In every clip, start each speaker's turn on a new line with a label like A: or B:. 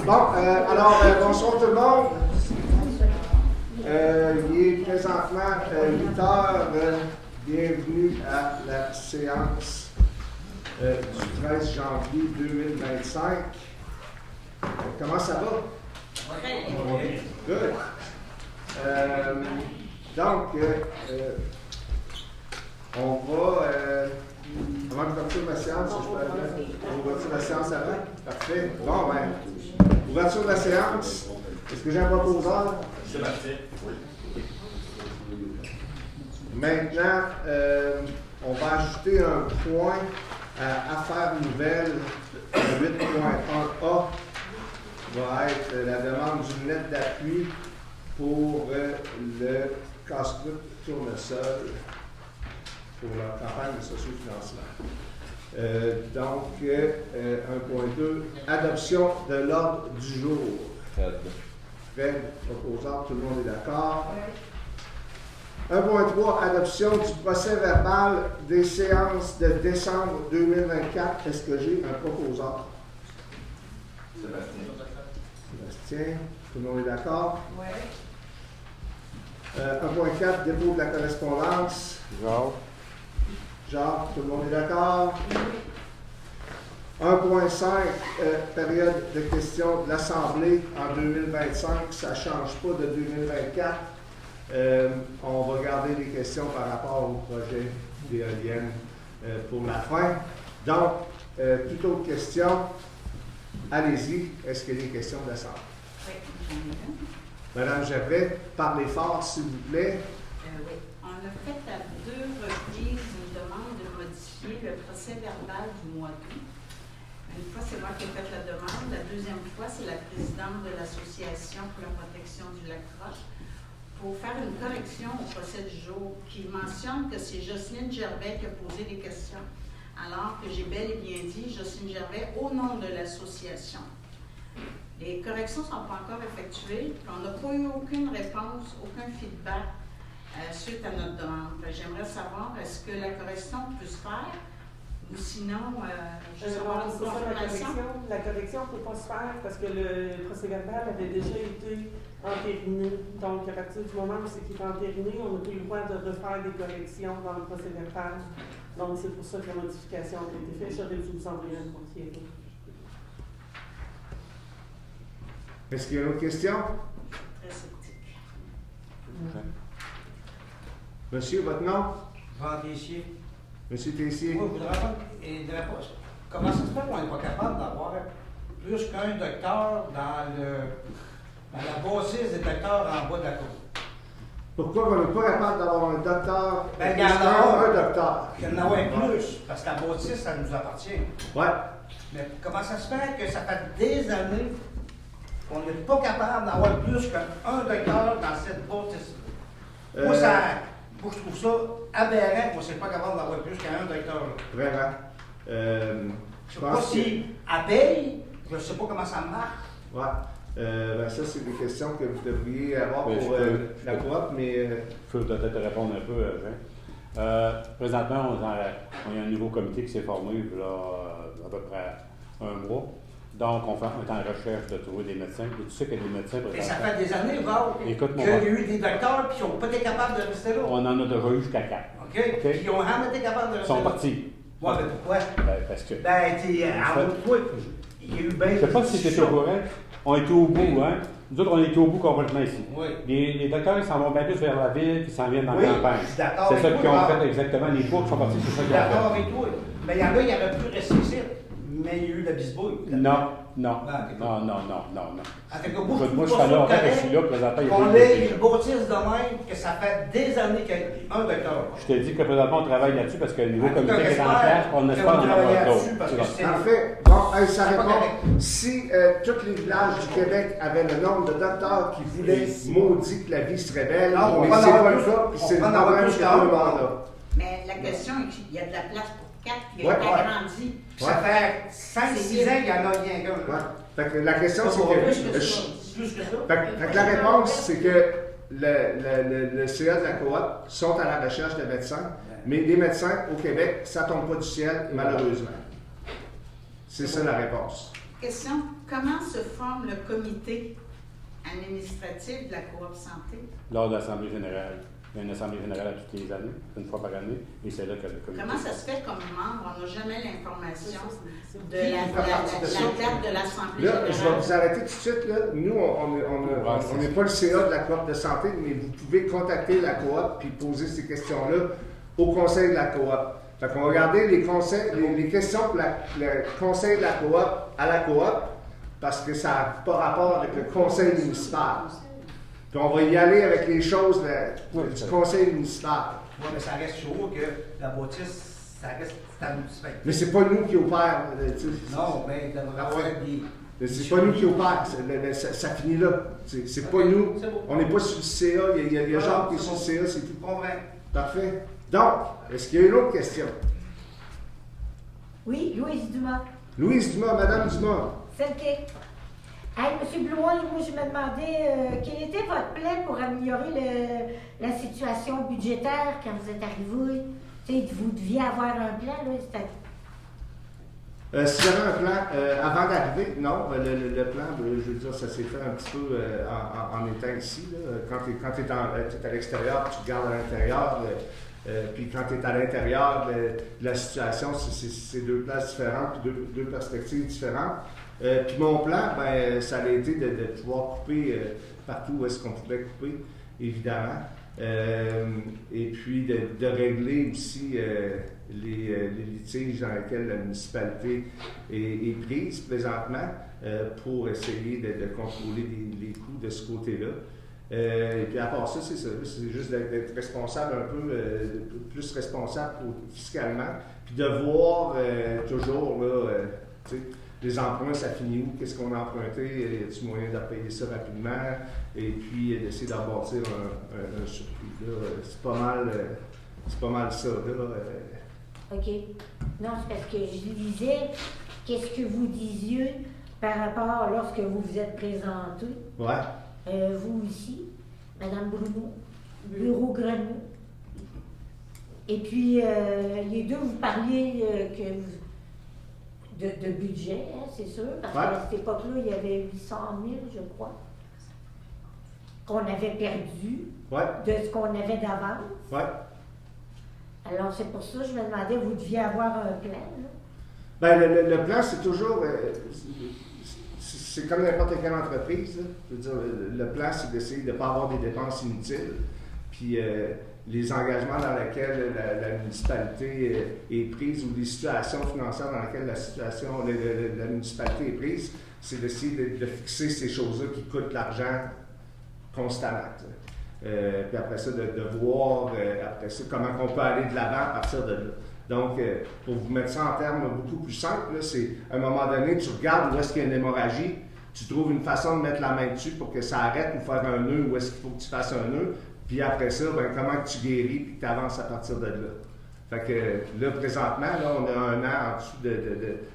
A: Bonsoir tout le monde. Il est présentement 8 heures. Bienvenue à la séance du 13 janvier 2025. Comment ça va? Good. On va, avant l'ouverture de la séance, si je peux aller, l'ouverture de la séance avant. Parfait. Bon, ouverture de la séance. Est-ce que j'ai un proposeur?
B: Sébastien.
A: Maintenant, on va ajouter un point à affaires nouvelles. Le 8.1a va être la demande d'une lettre d'appui pour le casse-croûte tournesol pour la campagne de socio-financement. 1.2, adoption de l'ordre du jour. Fred, proposeur, tout le monde est d'accord. 1.3, adoption du procès verbal des séances de décembre 2024. Est-ce que j'ai un proposeur? Sébastien, tout le monde est d'accord?
C: Oui.
A: 1.4, dépôt de la correspondance. Jacques, tout le monde est d'accord? 1.5, période de questions de l'Assemblée en 2025. Ça ne change pas de 2024. On va garder les questions par rapport au projet d'éolienne pour la fin. Donc, toute autre question, allez-y. Est-ce qu'il y a des questions de l'Assemblée?
C: Oui.
A: Madame Gervais, parlez fort, s'il vous plaît.
C: Oui. On a fait à 2 reprises une demande de modifier le procès verbal du mois d'août. Une fois, c'est moi qui ai fait la demande. La deuxième fois, c'est la présidente de l'Association pour la protection du lac Roche pour faire une correction au procès du jour qui mentionne que c'est Jocelyne Gervais qui a posé des questions, alors que j'ai bel et bien dit Jocelyne Gervais au nom de l'association. Les corrections ne sont pas encore effectuées. On n'a pas eu aucune réponse, aucun feedback suite à notre demande. J'aimerais savoir, est-ce que la correction peut se faire ou sinon, juste avoir une confirmation?
D: La correction ne peut pas se faire parce que le procès verbal avait déjà été entériné. Donc, à partir du moment où c'est qu'il est entériné, on n'a plus le droit de refaire des corrections dans le procès verbal. Donc, c'est pour ça que la modification a été faite. J'aurais dû vous envoyer un courrier.
A: Est-ce qu'il y a une autre question?
C: Très sceptique.
A: Monsieur, votre nom?
B: Jean Tessier.
A: Monsieur Tessier?
B: Moi, je voudrais pas. Comment ça se fait qu'on n'est pas capable d'avoir plus qu'un docteur dans la bâtisse des docteurs en bas de la cour?
A: Pourquoi on n'est pas capable d'avoir un docteur?
B: Ben,
A: un docteur.
B: Il y en a plus, parce que la bâtisse, ça nous appartient.
A: Ouais.
B: Mais comment ça se fait que ça fait des années qu'on n'est pas capable d'avoir plus qu'un docteur dans cette bâtisse-là? Moi, je trouve ça aberrant qu'on ne soit pas capable d'avoir plus qu'un docteur.
A: Vraiment.
B: Je ne sais pas si elle paye, je ne sais pas comment ça marche.
A: Ouais. Ça, c'est des questions que vous devriez avoir pour la coop, mais...
E: Il faut peut-être répondre un peu, Jean. Présentement, on y a un nouveau comité qui s'est formé il y a à peu près un mois. Donc, on est en recherche de trouver des médecins. Et tu sais qu'il y a des médecins
B: Et ça
E: présentement.
B: fait des années, Val, qu'il y a eu des docteurs qui n'ont pas été capables de rester là.
E: On en a déjà eu jusqu'à 4.
B: OK? Puis ils n'ont jamais été capables de
E: Ils
B: rester là.
E: sont partis.
B: Ouais, mais pourquoi?
E: Parce que...
B: Toi, il y a eu bien...
E: Je ne sais pas si c'était correct. On était au bout, hein? Nous autres, on était au bout complètement ici.
B: Oui.
E: Les docteurs, ils s'en vont bien plus vers la ville, puis ils s'en viennent dans la campagne.
B: Je suis d'accord
E: C'est ça
B: avec
E: qu'ils
B: toi,
E: ont
B: Val.
E: fait exactement. Les pauvres sont partis, c'est ça
B: Je suis
E: qu'ils ont
B: d'accord
E: fait.
B: avec toi. Mais il y en a, il y aurait pu rester ici. Mais il y a eu de la bisbouille.
E: Non.
B: Ah,
E: En
B: fait que
E: Écoute, moi, je suis là, en fait, je suis là, présentement, il y a
B: qu'on
E: pas
B: ait
E: de-
B: une bâtisse de même, que ça fait des années qu'il y a un docteur.
E: Je te dis que présentement, on travaille là-dessus parce que le nouveau
B: En tout
E: comité
B: cas,
E: qui est en
B: j'espère
E: place, on
B: que
E: espère
B: vous
E: en
B: travaillez
E: avoir
B: là-dessus, parce que
E: d'autres.
B: c'est-
A: En fait, bon, ça
B: pas
A: répond.
B: correct.
A: Si tous les villages du Québec avaient le nombre de docteurs qui voulaient, maudit que la vie serait belle,
B: Non, on
A: mais
B: va en
A: c'est
B: avoir
A: pas le
B: plus,
A: cas,
B: on
A: puis c'est le
B: va en avoir
A: problème
B: plus
A: que
B: qu'un.
A: tout le monde a.
C: Mais la question est qu'il y a de la place pour 4, puis il
A: Ouais,
C: a été
A: ouais.
C: agrandi.
B: Ça fait 5-6 ans qu'il y en a rien qu'un.
A: Ouais. Fait que la question, c'est
B: Plus que
A: que...
B: ça. Plus que ça.
A: Fait que la réponse, c'est que le CA de la coop sont à la recherche de médecins, mais les médecins au Québec, ça tombe pas du ciel, malheureusement. C'est ça la réponse.
C: question, comment se forme le comité administratif de la coop santé?
E: Lors de l'Assemblée générale. Il y a une Assemblée générale à toutes les années, une fois par année, et c'est là que le comité...
C: Comment ça se fait comme membre? On n'a jamais l'information de
A: Qui
C: la
A: fait partie de ça?
C: date de l'Assemblée
A: Là, je vais
C: générale.
A: vous arrêter tout de suite. Là. Nous, on n'est pas le CA de la coop de santé, mais vous pouvez contacter la coop puis poser ces questions-là au conseil de la coop. Fait qu'on va regarder les questions pour le conseil de la coop à la coop, parce que ça n'a pas rapport avec le conseil municipal. Puis on va y aller avec les choses du conseil municipal.
B: Oui, mais ça reste chaud que la bâtisse, ça reste à la municipalité.
A: Mais c'est pas nous qui opère.
B: Non, mais il devrait avoir des...
A: Mais c'est pas nous qui opère. Ça finit là. C'est pas nous.
B: C'est beau.
A: On n'est pas sur le CA. Il y a Jacques qui est sur le CA, c'est tout.
B: Comprends.
A: Parfait. Donc, est-ce qu'il y a une autre question?
F: Oui, Louise Dumas.
A: Louise Dumas, Madame Dumas.
F: Celle qui est... Hey, M. Blois, moi, je me demandais quel était votre plan pour améliorer la situation budgétaire quand vous êtes arrivé. Tu sais, vous deviez avoir un plan, là.
A: Si j'avais un plan, avant d'arriver, non, le plan, je veux dire, ça s'est fait un petit peu en étant ici. Là. Quand tu es à l'extérieur, tu regardes à l'intérieur. Puis quand tu es à l'intérieur, la situation, c'est deux places différentes, puis deux perspectives différentes. Puis mon plan, ben, ça a été de pouvoir couper partout où est-ce qu'on pouvait couper, évidemment. Et puis de régler aussi les litiges dans lesquels la municipalité est prise présentement pour essayer de contrôler les coûts de ce côté-là. Et puis à part ça, c'est ça. C'est juste d'être responsable un peu, plus responsable fiscalement, puis de voir toujours là, tu sais, les emprunts, ça finit où? Qu'est-ce qu'on a emprunté? Y a-t-il moyen de payer ça rapidement? Et puis d'essayer d'en bâtir un surplus. Là, c'est pas mal ça. Là.
F: OK. Non, c'est parce que je disais, qu'est-ce que vous disiez par rapport lorsque vous vous êtes présenté?
A: Ouais.
F: Vous aussi, Mme Bruno, Bureau Grenoux. Et puis, les deux, vous parliez de budget, hein, c'est sûr, parce qu'à cette époque-là, il y avait 800 000, je crois, qu'on avait perdu de ce qu'on avait d'avance.
A: Ouais.
F: Alors, c'est pour ça que je me demandais, vous deviez avoir un plan, là?
A: Bien, le plan, c'est toujours... c'est comme n'importe quelle entreprise. Là. Je veux dire, le plan, c'est d'essayer de ne pas avoir des dépenses inutiles. Puis les engagements dans lesquels la municipalité est prise ou les situations financières dans lesquelles la municipalité est prise, c'est d'essayer de fixer ces choses-là qui coûtent l'argent constamment. Puis après ça, de voir après ça, comment on peut aller de l'avant à partir de là. Donc, pour vous mettre ça en termes beaucoup plus simples, c'est à un moment donné, tu regardes où est-ce qu'il y a une hémorragie, tu trouves une façon de mettre la main dessus pour que ça arrête ou faire un nœud, où est-ce qu'il faut que tu fasses un nœud, puis après ça, ben, comment tu guéris puis que tu avances à partir de là. Fait que là, présentement, là, on a un an en dessous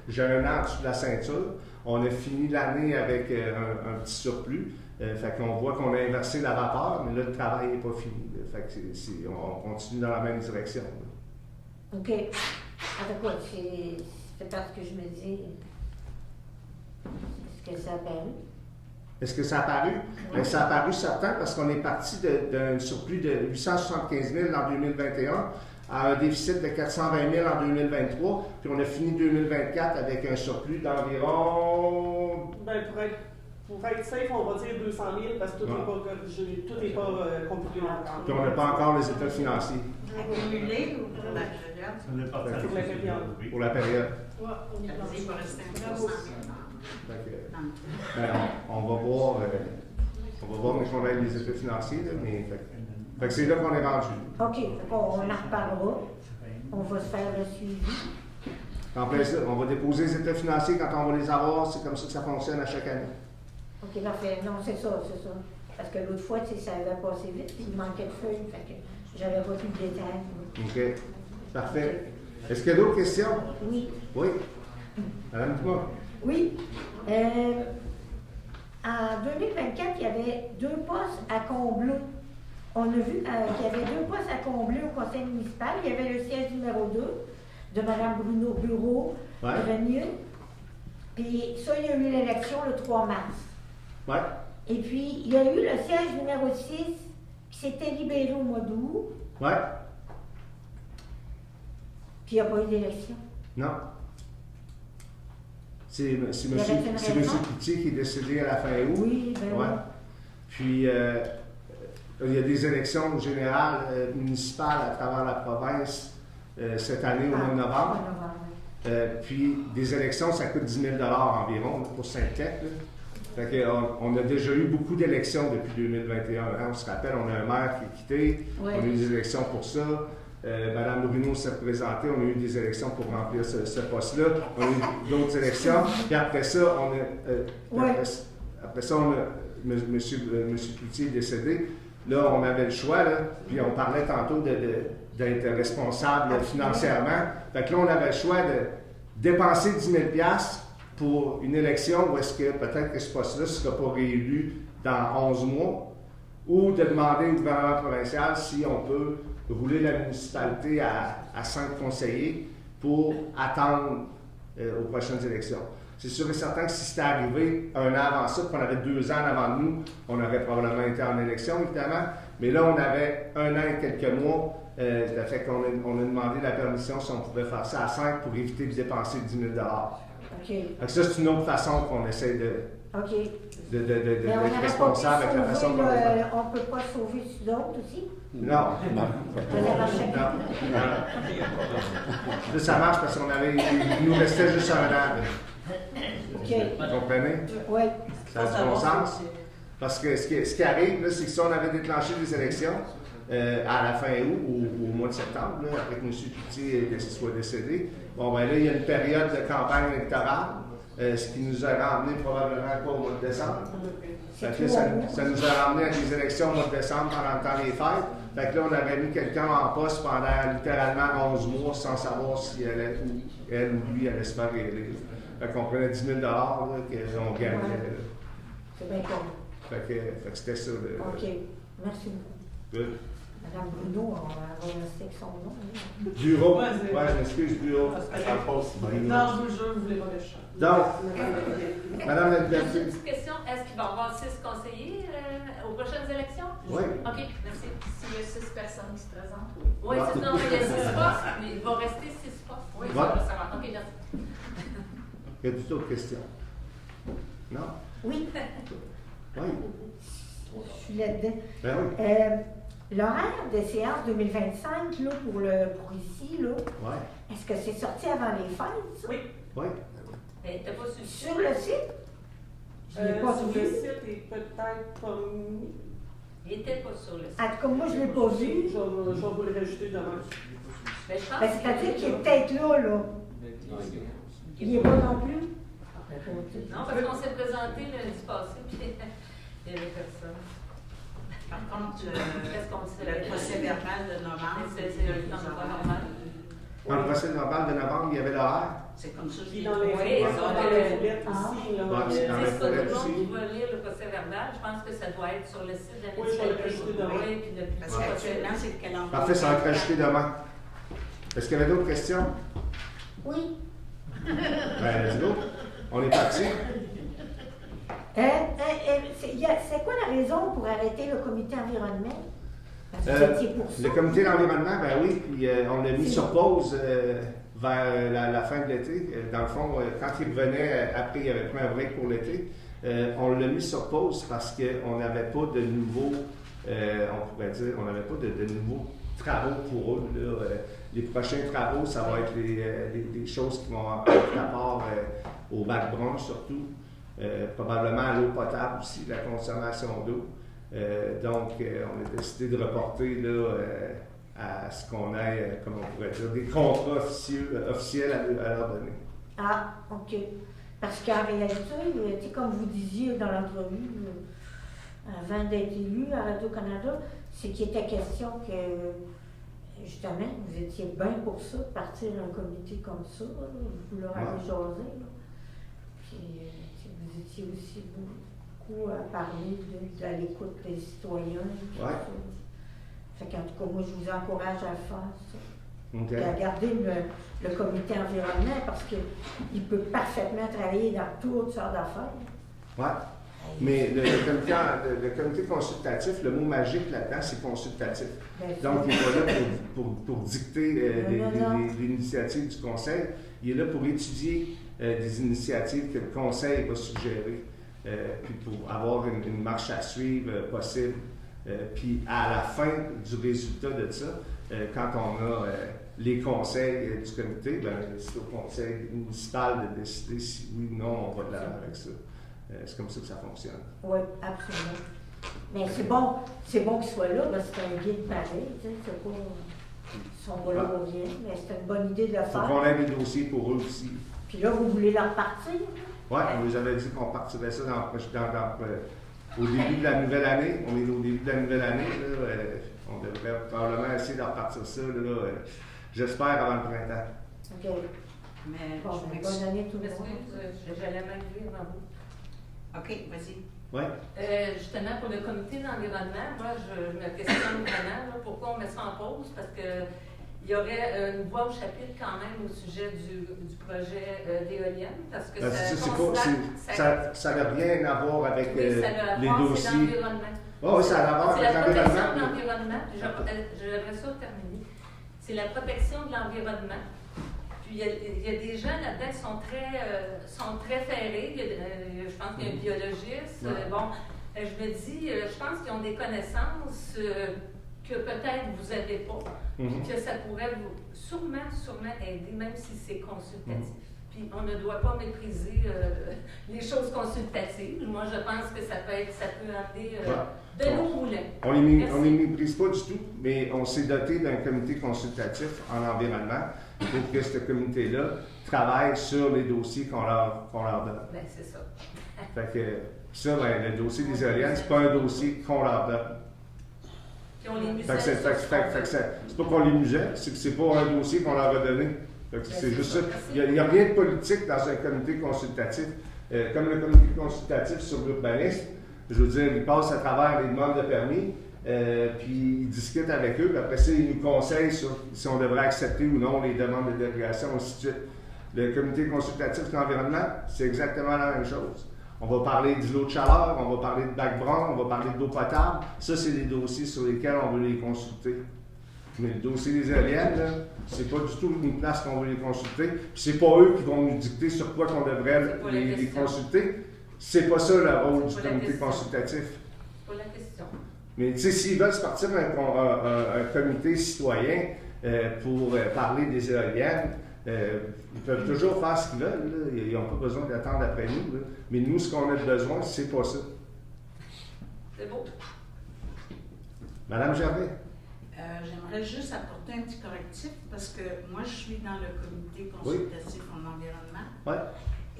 A: j'ai un an en dessous de la ceinture. On a fini l'année avec un petit surplus. Fait qu'on voit qu'on a inversé la vapeur, mais là, le travail n'est pas fini. Là. Fait que on continue dans la même direction. Là.
F: OK. Alors quoi, c'est parce que je me dis, est-ce que ça a paru?
A: Est-ce que ça a paru? Bien, ça a paru certain parce qu'on est parti d'un surplus de 875 000 en 2021 à un déficit de 420 000 en 2023, puis on a fini 2024 avec un surplus d'environ...
D: Ben, pour être safe, on va dire 200 000 parce que tout n'est pas corrigé, tout n'est pas complété encore.
A: Puis on n'a pas encore les états financiers.
C: Accumulé ou pour la période?
D: Pour la période.
A: Pour la période.
C: Il va rester un 200 000.
A: Ben, on va voir mais qu'on ait les états financiers, là, mais fait que c'est là qu'on est rendu.
F: OK, on en reparlera. On va se faire le suivi.
A: En plein ça, on va déposer les états financiers quand on va les avoir, c'est comme ça que ça fonctionne à chaque année.
F: OK, parfait. Non, c'est ça. Parce que l'autre fois, tu sais, ça avait passé vite, puis il manquait de feuilles, fait que j'avais pas vu le détail.
A: OK. Parfait. Est-ce qu'il y a d'autres questions?
F: Oui.
A: Oui. Madame Dumas.
F: Oui. En 2024, il y avait 2 postes à combler. On a vu qu'il y avait 2 postes à combler au conseil municipal. Il y avait le siège numéro 2 de Mme Bruno Bureau, Grenier. Puis ça, il y a eu l'élection le 3 mars.
A: Ouais.
F: Et puis, il y a eu le siège numéro 6 qui s'était libéré au mois d'août,
A: Ouais.
F: puis il n'y a pas eu d'élection.
A: Non. C'est
F: Y
A: monsieur
F: avait-il une raison?
A: Cloutier qui est décédé à la fin août.
F: Oui, ben
A: Ouais.
F: oui.
A: Puis, il y a des élections générales municipales à travers la province cette année au mois de novembre. Puis, des élections, ça coûte 10 000 environ là, pour Sainte-Tech. Fait que, on a déjà eu beaucoup d'élections depuis 2021. Hein. On se rappelle, on a un maire qui est quitté,
F: Ouais.
A: on a eu des élections pour ça. Mme Bruno s'est représentée, on a eu des élections pour remplir ce poste-là. On a eu d'autres élections. Puis après ça,
F: Ouais.
A: après ça, on a M. Cloutier est décédé. Là, on avait le choix, là, puis on parlait tantôt d'être responsable financièrement. Fait que là, on avait le choix de dépenser 10 000 $ pour une élection où est-ce que peut-être que ce poste-là ne sera pas réélu dans 11 mois, ou de demander au gouvernement provincial si on peut rouler la municipalité à 5 conseillers pour attendre aux prochaines élections. C'est sûr et certain que si c'était arrivé un an avant ça, qu'on avait 2 ans avant nous, on aurait probablement été en élection, évidemment. Mais là, on avait 1 an et quelques mois. Ça fait qu'on a demandé la permission si on pouvait faire ça à 5 pour éviter de dépenser 10 000 $.
F: OK.
A: Donc ça, c'est une autre façon qu'on essaie
F: OK.
A: d'être
F: Mais on n'aurait pas
A: responsable avec la
F: pu
A: façon
F: sauver,
A: qu'on les fait.
F: on ne peut pas sauver sur d'autres aussi.
A: Non.
E: Non.
A: Non. Là, ça marche parce il nous restait juste 1 an.
F: OK.
A: Vous comprenez?
F: Oui.
A: Ça a du bon sens. Parce que ce qui arrive, là, c'est que si on avait déclenché des élections à la fin août ou au mois de septembre, là, après que M. Cloutier soit décédé, bon, ben là, il y a une période de campagne électorale, ce qui nous a ramené probablement pas au mois de décembre. Fait que là, ça nous a ramené à des élections au mois de décembre pendant le temps des fêtes. Fait que là, on avait mis quelqu'un en poste pendant littéralement 11 mois sans savoir si elle ou lui allait se faire élire. Fait qu'on prenait 10 000 $ qu'on gagnait.
F: Ouais. C'est bien con.
A: Fait que c'était ça.
F: OK. Merci beaucoup.
A: Good.
F: Madame Bruno, on va rester avec son nom. Hein.
A: Bureau.
D: Ouais,
A: Ouais, je m'excuse, bureau.
D: Non, je vous jure, vous voulez pas le chat.
A: Donc, Madame la
G: Juste une
A: députée.
G: petite question. Est-ce qu'il va y avoir 6 conseillers aux prochaines élections?
A: Oui.
G: OK, merci.
C: S'il y a 6 personnes qui se présentent, oui.
G: Oui,
A: Ouais.
G: non, mais il y a 6 postes, mais il va rester 6 postes. Oui,
A: Ouais.
G: ça va. OK, merci.
A: Y a-t-il d'autres questions? Non?
F: Oui,
A: Oui.
F: je suis là-dedans.
A: Ben oui.
F: L'horaire de séance 2025, là, pour ici, là,
A: Ouais.
F: est-ce que c'est sorti avant les fêtes, ça?
D: Oui.
A: Oui.
G: Mais t'as pas su.
F: Sur le site? Je l'ai pas
D: Sur
F: vu.
D: le site est peut-être pas mis.
G: Il était pas sur le site.
F: En tout cas, moi, je ne l'ai pas vu.
D: Je vais vous le rajouter demain.
G: Mais je pense
F: Ben, c'est-à-dire qu'il est peut-être là. Il n'est pas non plus?
G: Non, parce qu'on s'est présenté lundi passé, puis il y avait personne.
C: Par contre,
G: Qu'est-ce qu'on dit?
C: le procès verbal de novembre,
G: C'est le temps pas normal.
A: Dans le procès verbal de novembre, il y avait l'horaire.
C: c'est comme ça que je
D: Puis
C: l'ai
D: dans les
C: trouvé.
G: Oui,
D: dans
G: ça,
D: les foulettes
F: Ah.
D: aussi, là.
A: Ouais, c'est dans
G: C'est
A: les
G: pas tout le
A: foulettes
G: monde
A: aussi.
G: qui va lire le procès verbal. Je pense que ça doit être sur le site de la
D: Oui, je vais le rajouter demain.
G: Oui, puis le
C: Parce qu'actuellement, c'est le calendrier.
A: Parfait, ça va être ajouté demain. Est-ce qu'il y avait d'autres questions?
F: Oui.
A: Ben, let's go. On est parti.
F: C'est quoi la raison pour arrêter le comité environnement? Parce que vous étiez pour ça.
A: Le comité d'environnement, ben oui, puis on l'a mis sur pause vers la fin de l'été. Dans le fond, quand il revenait, après il avait pris un break pour l'été, on l'a mis sur pause parce qu'on n'avait pas de nouveaux, on pourrait dire, on n'avait pas de nouveaux travaux pour eux. Là. Les prochains travaux, ça va être des choses qui vont être rapport au bac bronze surtout, probablement à l'eau potable aussi, la consommation d'eau. Donc, on a décidé de reporter là, à ce qu'on ait, comme on pourrait dire, des contrats officiels à leur donner.
F: Ah, OK. Parce qu'en réalité, tu sais, comme vous disiez dans l'entrevue, avant d'être élu à Radio-Canada, c'est qu'il était question que, justement, vous étiez bien pour ça, de partir un comité comme ça, là, vous leur avez jasé. Là. Puis, vous étiez aussi beaucoup à parler de l'écoute des citoyens. Puis
A: Ouais.
F: ça. Fait qu'en tout cas, moi, je vous encourage à le faire, ça.
A: OK.
F: Puis à garder le comité environnement parce qu'il peut parfaitement travailler dans toutes sortes d'affaires.
A: Ouais. Mais le comité consultatif, le mot magique là-dedans, c'est consultatif.
F: Ben,
A: Donc, il n'est pas là pour dicter
F: Non.
A: l'initiative du conseil. Il est là pour étudier des initiatives que le conseil va suggérer, puis pour avoir une marche à suivre possible. Puis à la fin du résultat de ça, quand on a les conseils du comité, ben, c'est au conseil municipal de décider si oui ou non on va de l'avant avec ça. C'est comme ça que ça fonctionne.
F: Oui, absolument. Mais c'est bon qu'il soit là, parce que c'est un guide pareil, tu sais, c'est pas son boulot au bien, mais c'est une bonne idée de le
A: Il faut
F: faire.
A: qu'on ait des dossiers pour eux aussi.
F: Puis là, vous voulez leur partir?
A: Oui, on nous avait dit qu'on partirait ça au début de la nouvelle année. On est au début de la nouvelle année. Là, on devrait probablement essayer de repartir ça, j'espère, avant le printemps.
F: OK.
C: Mais
F: Bon,
C: je
F: ben,
C: m'excuse.
F: bonne année tout le monde.
G: J'allais m'inviter avant vous.
C: OK, vas-y.
A: Oui.
G: Justement, pour le comité d'environnement, moi, je me questionne vraiment là, pourquoi on met ça en pause, parce que il y aurait une voix au chapitre quand même au sujet du projet d'éolienne, parce que
A: ça n'a rien à voir avec
G: oui, ça a
A: les
G: à voir,
A: dossiers.
G: c'est l'environnement.
A: Oh, oui, ça a à voir
G: C'est
A: avec
G: la protection de
A: l'environnement.
G: l'environnement. J'aimerais ça terminer. C'est la protection de l'environnement. Puis il y a des gens là-dedans qui sont très ferrés. Je pense qu'il y a un biologiste. Je me dis, je pense qu'ils ont des connaissances que peut-être vous n'avez pas, puis que ça pourrait vous sûrement aider, même si c'est consultatif. Puis on ne doit pas mépriser les choses consultatives. Moi, je pense que ça peut amener de l'eau au moulin.
A: On ne les méprise pas du tout, mais on s'est doté d'un comité consultatif en environnement pour que ce comité-là travaille sur les dossiers qu'on leur donne.
G: Bien, c'est ça.
A: Fait que ça, le dossier des éoliennes, c'est pas un dossier qu'on leur donne.
G: Puis on les muselle.
A: C'est pas qu'on les muselle, c'est que c'est pas un dossier qu'on leur a donné. C'est juste ça. Il n'y a rien de politique dans un comité consultatif. Comme le comité consultatif sur l'urbanisme, je veux dire, il passe à travers les demandes de permis, puis il discute avec eux, puis après ça, il nous conseille sur si on devrait accepter ou non les demandes de dérogation, ainsi de suite. Le comité consultatif de l'environnement, c'est exactement la même chose. On va parler d'îlots de chaleur, on va parler de bac-brun, on va parler d'eau potable. Ça, c'est des dossiers sur lesquels on veut les consulter. Mais le dossier des éoliennes, c'est pas du tout une place qu'on veut les consulter. Puis c'est pas eux qui vont nous dicter sur quoi qu'on devrait les consulter. C'est pas ça le rôle du comité consultatif.
G: C'est pas la question.
A: Mais tu sais, s'ils veulent se partir un comité citoyen pour parler des éoliennes, ils peuvent toujours faire ce qu'ils veulent. Là. Ils n'ont pas besoin d'attendre après nous. Là. Mais nous, ce qu'on a besoin, c'est pas ça.
G: C'est beau.
A: Madame Gervais.
C: J'aimerais juste apporter un petit correctif parce que moi, je suis dans le comité consultatif en environnement.
A: Oui.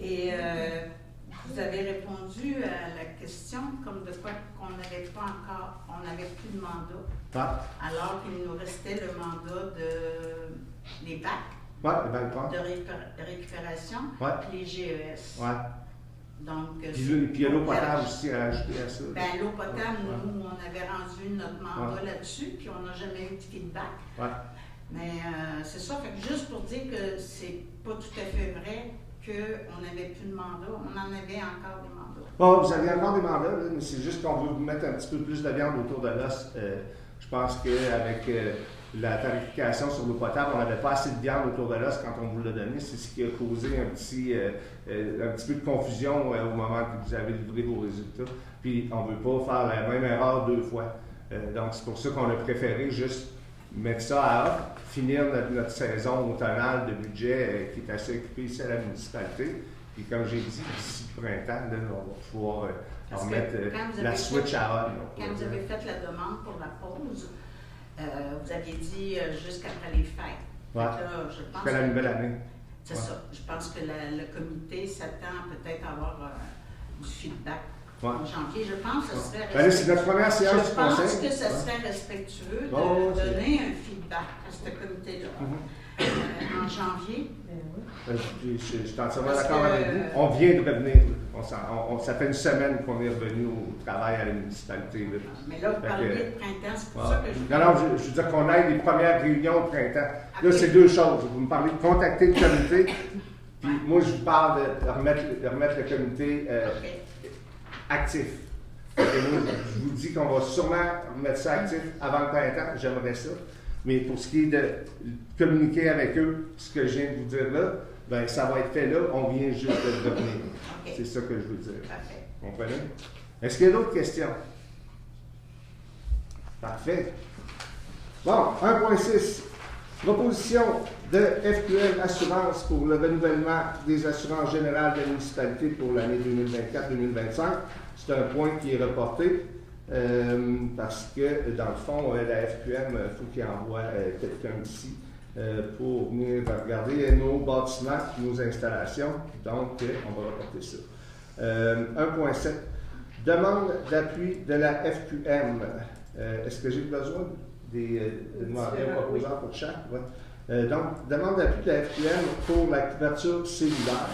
C: Et vous avez répondu à la question comme de quoi qu'on n'avait pas encore, on n'avait plus de mandat. Alors qu'il nous restait le mandat des BAC, de récupération, puis les GES.
A: Ouais.
C: Donc,
A: puis il y a l'eau potable aussi à ajouter à ça.
C: Bien, l'eau potable, nous, on avait rendu notre mandat là-dessus, puis on n'a jamais eu de feedback. Mais c'est ça, fait que juste pour dire que c'est pas tout à fait vrai qu'on n'avait plus de mandat, on en avait encore des mandats.
A: Bon, vous avez encore des mandats, là, mais c'est juste qu'on veut vous mettre un petit peu plus de viande autour de l'os. Je pense qu'avec la tarification sur l'eau potable, on n'avait pas assez de viande autour de l'os quand on vous l'a donné. C'est ce qui a causé un petit peu de confusion au moment que vous avez livré vos résultats. Puis on ne veut pas faire la même erreur deux fois. Donc c'est pour ça qu'on a préféré juste mettre ça à off, finir notre saison automnale de budget qui est assez occupée ici à la municipalité. Puis comme j'ai dit, d'ici le printemps, là, on va pouvoir remettre la switch à on.
C: Quand vous avez fait la demande pour la pause, vous aviez dit jusqu'après les fêtes.
A: Ouais. Jusqu'à la nouvelle année.
C: C'est ça. Je pense que le comité s'attend peut-être à avoir du feedback en janvier. Je pense que ce serait
A: Ben là, c'est notre première séance
C: Je
A: du
C: pense
A: conseil.
C: que ce serait respectueux de
A: Oh, c'est-
C: donner un feedback à ce comité-là en janvier.
A: Je suis entièrement
C: Parce
A: d'accord
C: que-
A: avec vous. On vient de revenir. Ça fait une semaine qu'on est revenu au travail à la municipalité. Là.
C: Mais là, vous
A: Fait
C: parliez
A: que-
C: de printemps, c'est pour
A: Ouais.
C: ça que je...
A: Non, je veux dire qu'on aille les premières réunions au printemps. Là,
C: Ok.
A: c'est deux choses. Vous me parlez de contacter le comité, puis moi, je vous parle de remettre le comité
C: Ok.
A: actif. Et moi, je vous dis qu'on va sûrement remettre ça actif avant le printemps. J'aimerais ça. Mais pour ce qui est de communiquer avec eux, ce que je viens de vous dire là, ben, ça va être fait là. On vient juste de revenir.
C: Ok.
A: C'est ça que je veux dire.
C: Parfait.
A: Vous comprenez? Est-ce qu'il y a d'autres questions? Parfait. Bon, 1.6. Proposition de FQL Assurance pour le renouvellement des assurances générales de la municipalité pour l'année 2024-2025. C'est un point qui est reporté parce que, dans le fond, la FQM, il faut qu'il envoie quelqu'un ici pour venir regarder nos bâtiments, nos installations. Donc, on va reporter ça. 1.7. Demande d'appui de la FQM. Est-ce que j'ai besoin de demander un proposant pour chaque? Ouais. Donc, demande d'appui de la FQM pour la couverture cellulaire.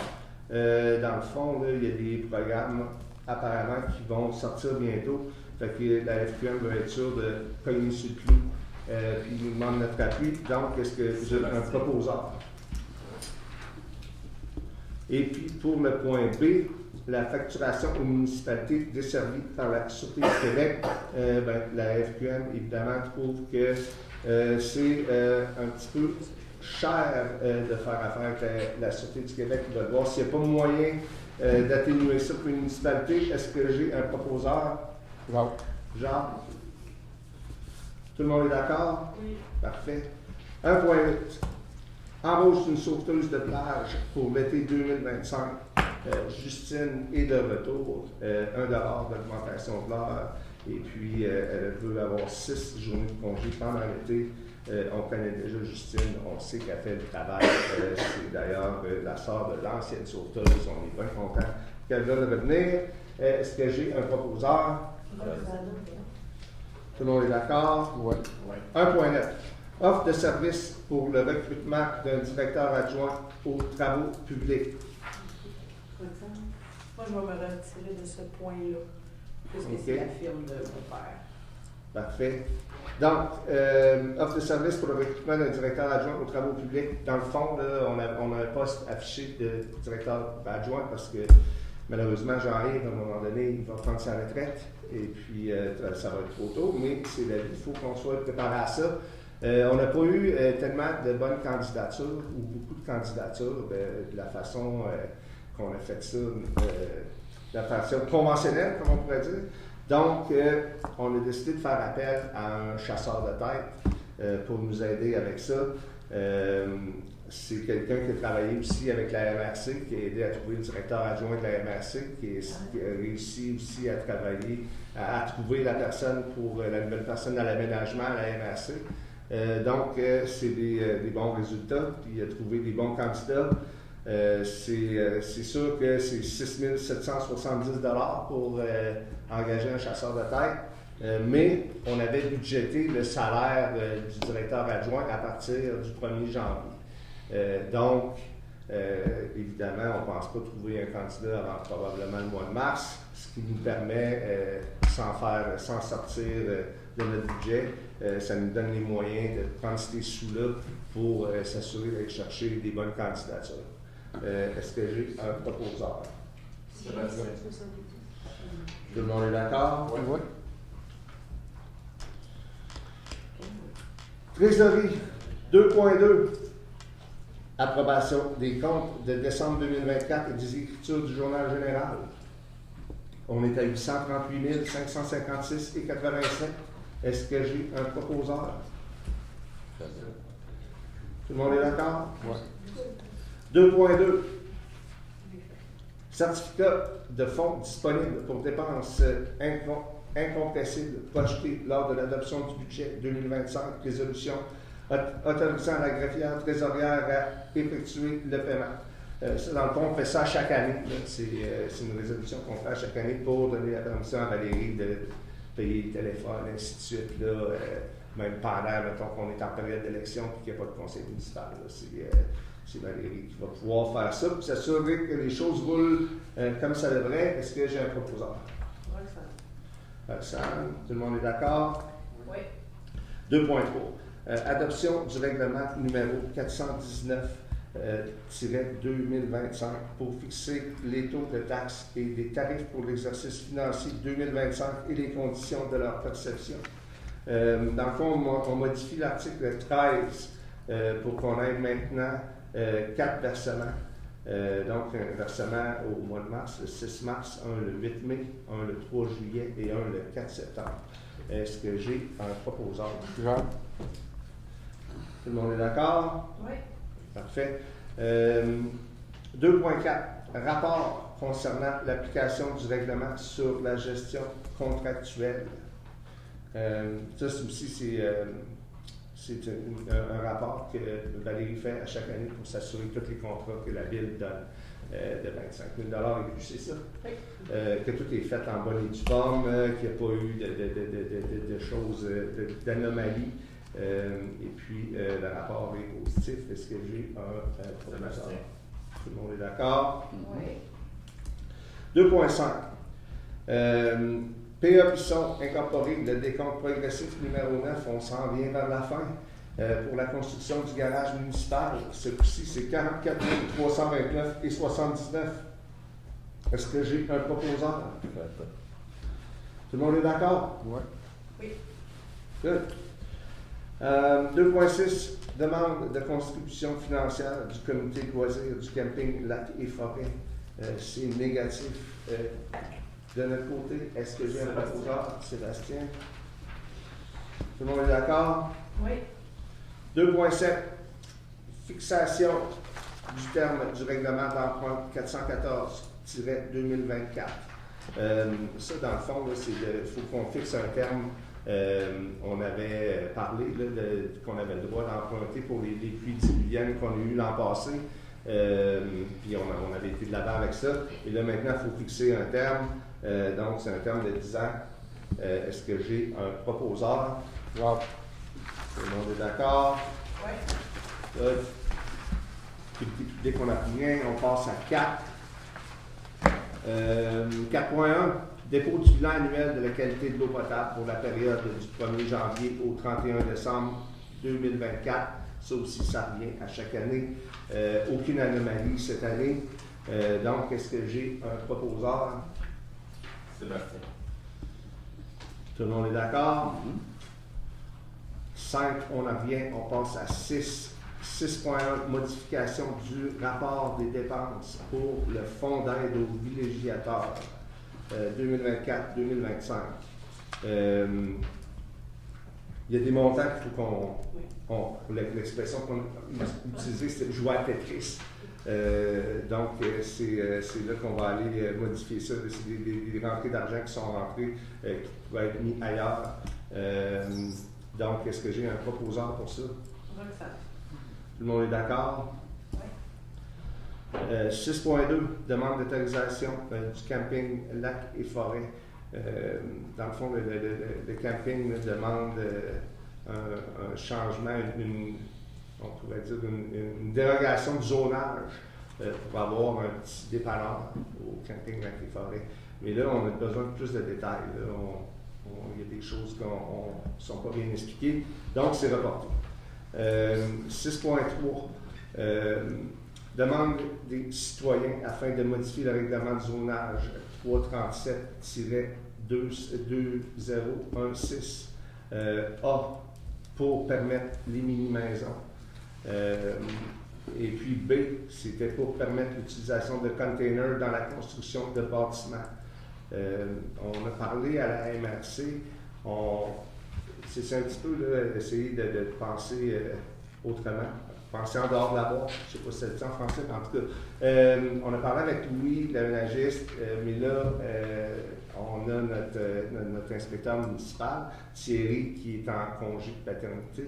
A: Dans le fond, là, il y a des programmes apparemment qui vont sortir bientôt. Fait que la FQM va être sûre de cogner sur le clou. Puis il nous demande notre appui. Donc, est-ce que j'ai un proposeur? Et puis, pour le point B, la facturation aux municipalités desservies par la Sûreté du Québec, la FQM, évidemment, trouve que c'est un petit peu cher de faire affaire avec la Sûreté du Québec. Ils veulent voir s'il n'y a pas moyen d'atténuer ça pour une municipalité. Est-ce que j'ai un proposeur? Jean? Tout le monde est d'accord?
D: Oui.
A: Parfait. 1.8. Embauche d'une sauveteuse de plage pour l'été 2025. Justine est de retour. 1 $ d'augmentation de l'heure. Et puis, elle veut avoir 6 journées de congé pendant l'été. On connaît déjà Justine. On sait qu'elle fait le travail. C'est d'ailleurs la sœur de l'ancienne sauveteuse. On est bien content qu'elle veuille revenir. Est-ce que j'ai un proposeur? Tout le monde est d'accord?
E: Oui.
A: 1.9. Offre de service pour le recrutement d'un directeur adjoint aux travaux publics.
D: Moi, je vais me retirer de ce point-là, puisque
A: Ok.
D: c'est la firme de mon père.
A: Parfait. Donc, offre de service pour le recrutement d'un directeur adjoint aux travaux publics. Dans le fond, là, on a un poste affiché de directeur adjoint parce que malheureusement, Jean-Yves, à un moment donné, il va prendre sa retraite et puis ça va être trop tôt, mais c'est la vie, il faut qu'on soit préparé à ça. On n'a pas eu tellement de bonnes candidatures ou beaucoup de candidatures de la façon qu'on a fait ça, de la façon conventionnelle, comme on pourrait dire. Donc, on a décidé de faire appel à un chasseur de tête pour nous aider avec ça. C'est quelqu'un qui a travaillé aussi avec la MRC, qui a aidé à trouver le directeur adjoint de la MRC, qui a réussi aussi à travailler, à trouver la personne pour la nouvelle personne dans l'aménagement à la MRC. Donc, c'est des bons résultats, puis il a trouvé des bons candidats. C'est sûr que c'est 6 770 $ pour engager un chasseur de tête, mais on avait budgété le salaire du directeur adjoint à partir du 1er janvier. Donc, évidemment, on ne pense pas trouver un candidat avant probablement le mois de mars, ce qui nous permet, sans sortir de notre budget, ça nous donne les moyens de prendre ces sous-là pour s'assurer d'aller chercher des bonnes candidatures. Est-ce que j'ai un proposeur? Tout le monde est d'accord?
E: Oui.
A: Trésorerie 2.2. Approbation des comptes de décembre 2024 et des écritures du Journal général. On est à 838 556 et 87. Est-ce que j'ai un proposeur? Tout le monde est d'accord?
E: Oui.
A: 2.2. Certificat de fonds disponibles pour dépenses incompressibles projetées lors de l'adoption du budget 2025, résolution autorisant la greffière trésorière à effectuer le paiement. Ça, dans le fond, on fait ça chaque année. C'est une résolution qu'on fait chaque année pour donner la permission à Valérie de payer le téléphone, ainsi de suite. Là, même pendant, mettons qu'on est en période d'élection et qu'il n'y a pas de conseil municipal. C'est Valérie qui va pouvoir faire ça pour s'assurer que les choses roulent comme ça devrait. Est-ce que j'ai un proposeur? Roxane, tout le monde est d'accord?
G: Oui.
A: 2.3. Adoption du règlement numéro 419-2025 pour fixer les taux de taxes et des tarifs pour l'exercice financier 2025 et les conditions de leur perception. Dans le fond, on modifie l'article 13 pour qu'on ait maintenant 4 versements. Donc, un versement au mois de mars, le 6 mars, un le 8 mai, un le 3 juillet et un le 4 septembre. Est-ce que j'ai un proposeur?
E: Jean?
A: Tout le monde est d'accord?
G: Oui.
A: Parfait. 2.4. Rapport concernant l'application du règlement sur la gestion contractuelle. Ça aussi, c'est un rapport que Valérie fait à chaque année pour s'assurer que tous les contrats que la Ville donne de 25 000 et plus, c'est ça?
G: Oui.
A: Que tout est fait en bonne et due forme, qu'il n'y a pas eu de choses, d'anomalies. Et puis, le rapport est positif. Est-ce que j'ai un proposeur? Tout le monde est d'accord?
G: Oui.
A: 2.5. PA Bisson incorporé, le décompte progressif numéro 9, on s'en vient vers la fin. Pour la construction du garage municipal, ce coup-ci, c'est 44 329 et 79. Est-ce que j'ai un proposeur? Tout le monde est d'accord?
E: Oui.
G: Oui.
A: Good. 2.6, demande de contribution financière du comité de loisirs du camping Lac et Forêt. C'est négatif. De notre côté, est-ce que j'ai un proposeur? Sébastien. Tout le monde est d'accord?
G: Oui.
A: 2.7, fixation du terme du règlement d'emprunt 414-2024. Ça, dans le fond, il faut qu'on fixe un terme. On avait parlé qu'on avait le droit d'emprunter pour les pluies diluviennes qu'on a eues l'an passé. Puis on avait été de l'avant avec ça. Et là, maintenant, il faut fixer un terme. Donc, c'est un terme de 10 ans. Est-ce que j'ai un proposeur?
E: Wow.
A: Tout le monde est d'accord?
G: Oui.
A: Dès qu'on n'a plus rien, on passe à 4. 4.1, dépôt du bilan annuel de la qualité de l'eau potable pour la période du 1er janvier au 31 décembre 2024. Ça aussi, ça revient à chaque année. Aucune anomalie cette année. Donc, est-ce que j'ai un proposeur?
H: Sébastien.
A: Tout le monde est d'accord? 5, on en revient, on passe à 6. 6.1, modification du rapport des dépenses pour le fonds d'aide aux villégiateurs 2024-2025. Il y a des montants qu'il faut l'expression qu'on a utilisée, c'est jouer à Tetris. Donc, c'est là qu'on va aller modifier ça. C'est des rentrées d'argent qui sont rentrées, qui pourraient être mis ailleurs. Donc, est-ce que j'ai un proposeur pour ça?
G: Roxane.
A: Tout le monde est d'accord?
G: Oui.
A: 6.2, demande d'autorisation du camping Lac et Forêt. Dans le fond, le camping demande un changement, on pourrait dire une dérogation du zonage pour avoir un petit dépanneur au camping Lac et Forêt. Mais là, on a besoin de plus de détails. Là. Il y a des choses qui ne sont pas bien expliquées. Donc, c'est reporté. 6.3, demande des citoyens afin de modifier le règlement de zonage 337-2016 A pour permettre les mini-maisons. Et puis B, c'était pour permettre l'utilisation de containers dans la construction de bâtiments. On a parlé à la MRC, c'est un petit peu là, essayer de penser autrement, penser en dehors de la boîte. Je ne sais pas si c'est dit en français, mais en tout cas, on a parlé avec Louis, l'aménagiste, mais là, on a notre inspecteur municipal, Thierry, qui est en congé de paternité.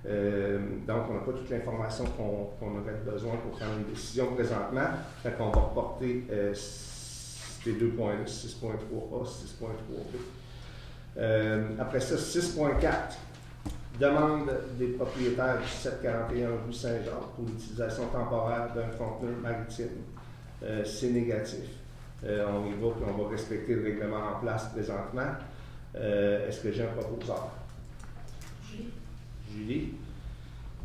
A: Donc, on n'a pas toute l'information qu'on aurait besoin pour prendre une décision présentement. Fait qu'on va reporter ces 2 points-là, 6.3A, 6.3B. Après ça, 6.4. Demande des propriétaires du 741 rue Saint-Jacques pour l'utilisation temporaire d'un conteneur maritime. C'est négatif. On y va, puis on va respecter le règlement en place présentement. Est-ce que j'ai un proposeur? Julie?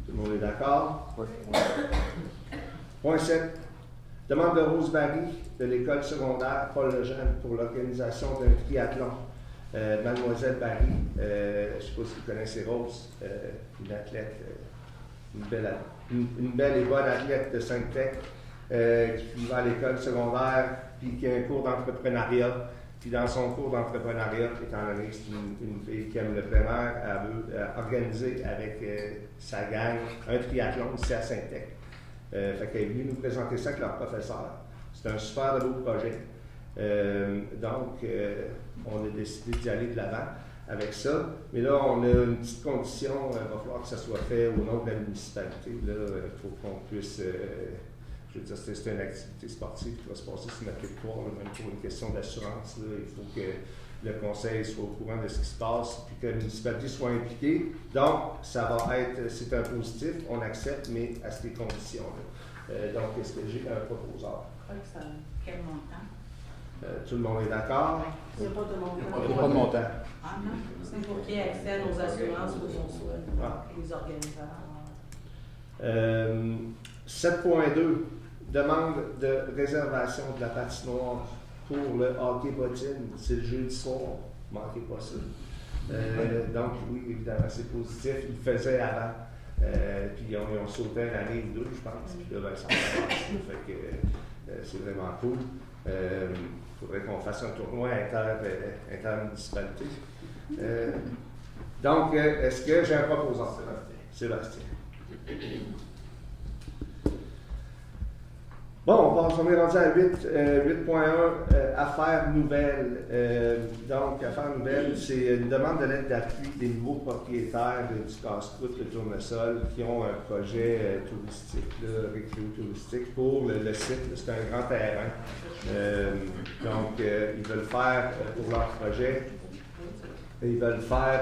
A: Tout le monde est d'accord?
E: Oui.
A: Point 7. Demande de Rosemary de l'école secondaire Paul Lejeune pour l'organisation d'un triathlon. Mademoiselle Barry, je ne sais pas si vous connaissez Rose, une athlète, une belle et bonne athlète de Sainte-Tech, qui va à l'école secondaire, puis qui a un cours d'entrepreneuriat. Puis dans son cours d'entrepreneuriat, étant donné que c'est une fille qui aime le plein air, elle veut organiser avec sa gang un triathlon ici à Sainte-Tech. Fait qu'elle est venue nous présenter ça avec leur professeur. C'est un super beau projet. Donc, on a décidé d'y aller de l'avant avec ça. Mais là, on a une petite condition, il va falloir que ça soit fait au nom de la municipalité. Là, il faut qu'on puisse, je veux dire, c'est une activité sportive qui va se passer sur notre territoire, même pour une question d'assurance. Il faut que le conseil soit au courant de ce qui se passe, puis que la municipalité soit impliquée. Donc, ça va être, c'est un positif, on accepte, mais à ces conditions-là. Donc, est-ce que j'ai un proposeur?
C: Quel montant?
A: Tout le monde est d'accord?
D: Il n'y a pas de montant.
E: Il n'y a pas de montant.
C: Ah non?
I: C'est pour qu'il y ait accès à nos assurances où on soit, les organisateurs.
A: 7.2, demande de réservation de la patinoire pour le hockey bottine. C'est le jeudi soir, manquez pas ça. Donc oui, évidemment, c'est positif. Ils le faisaient avant. Puis ils ont sauté une année ou 2, je pense. Puis là, ça fait que c'est vraiment cool. Il faudrait qu'on fasse un tournoi intermunicipalité. Donc, est-ce que j'ai un proposant? Sébastien. Bon, on est rendu à 8.1, affaires nouvelles. Donc, affaires nouvelles, c'est une demande de lettre d'appui des nouveaux propriétaires du casse-croûte de Tournesol qui ont un projet touristique, récréo-touristique pour le site. C'est un grand terrain. Donc, ils veulent faire pour leur projet, ils veulent faire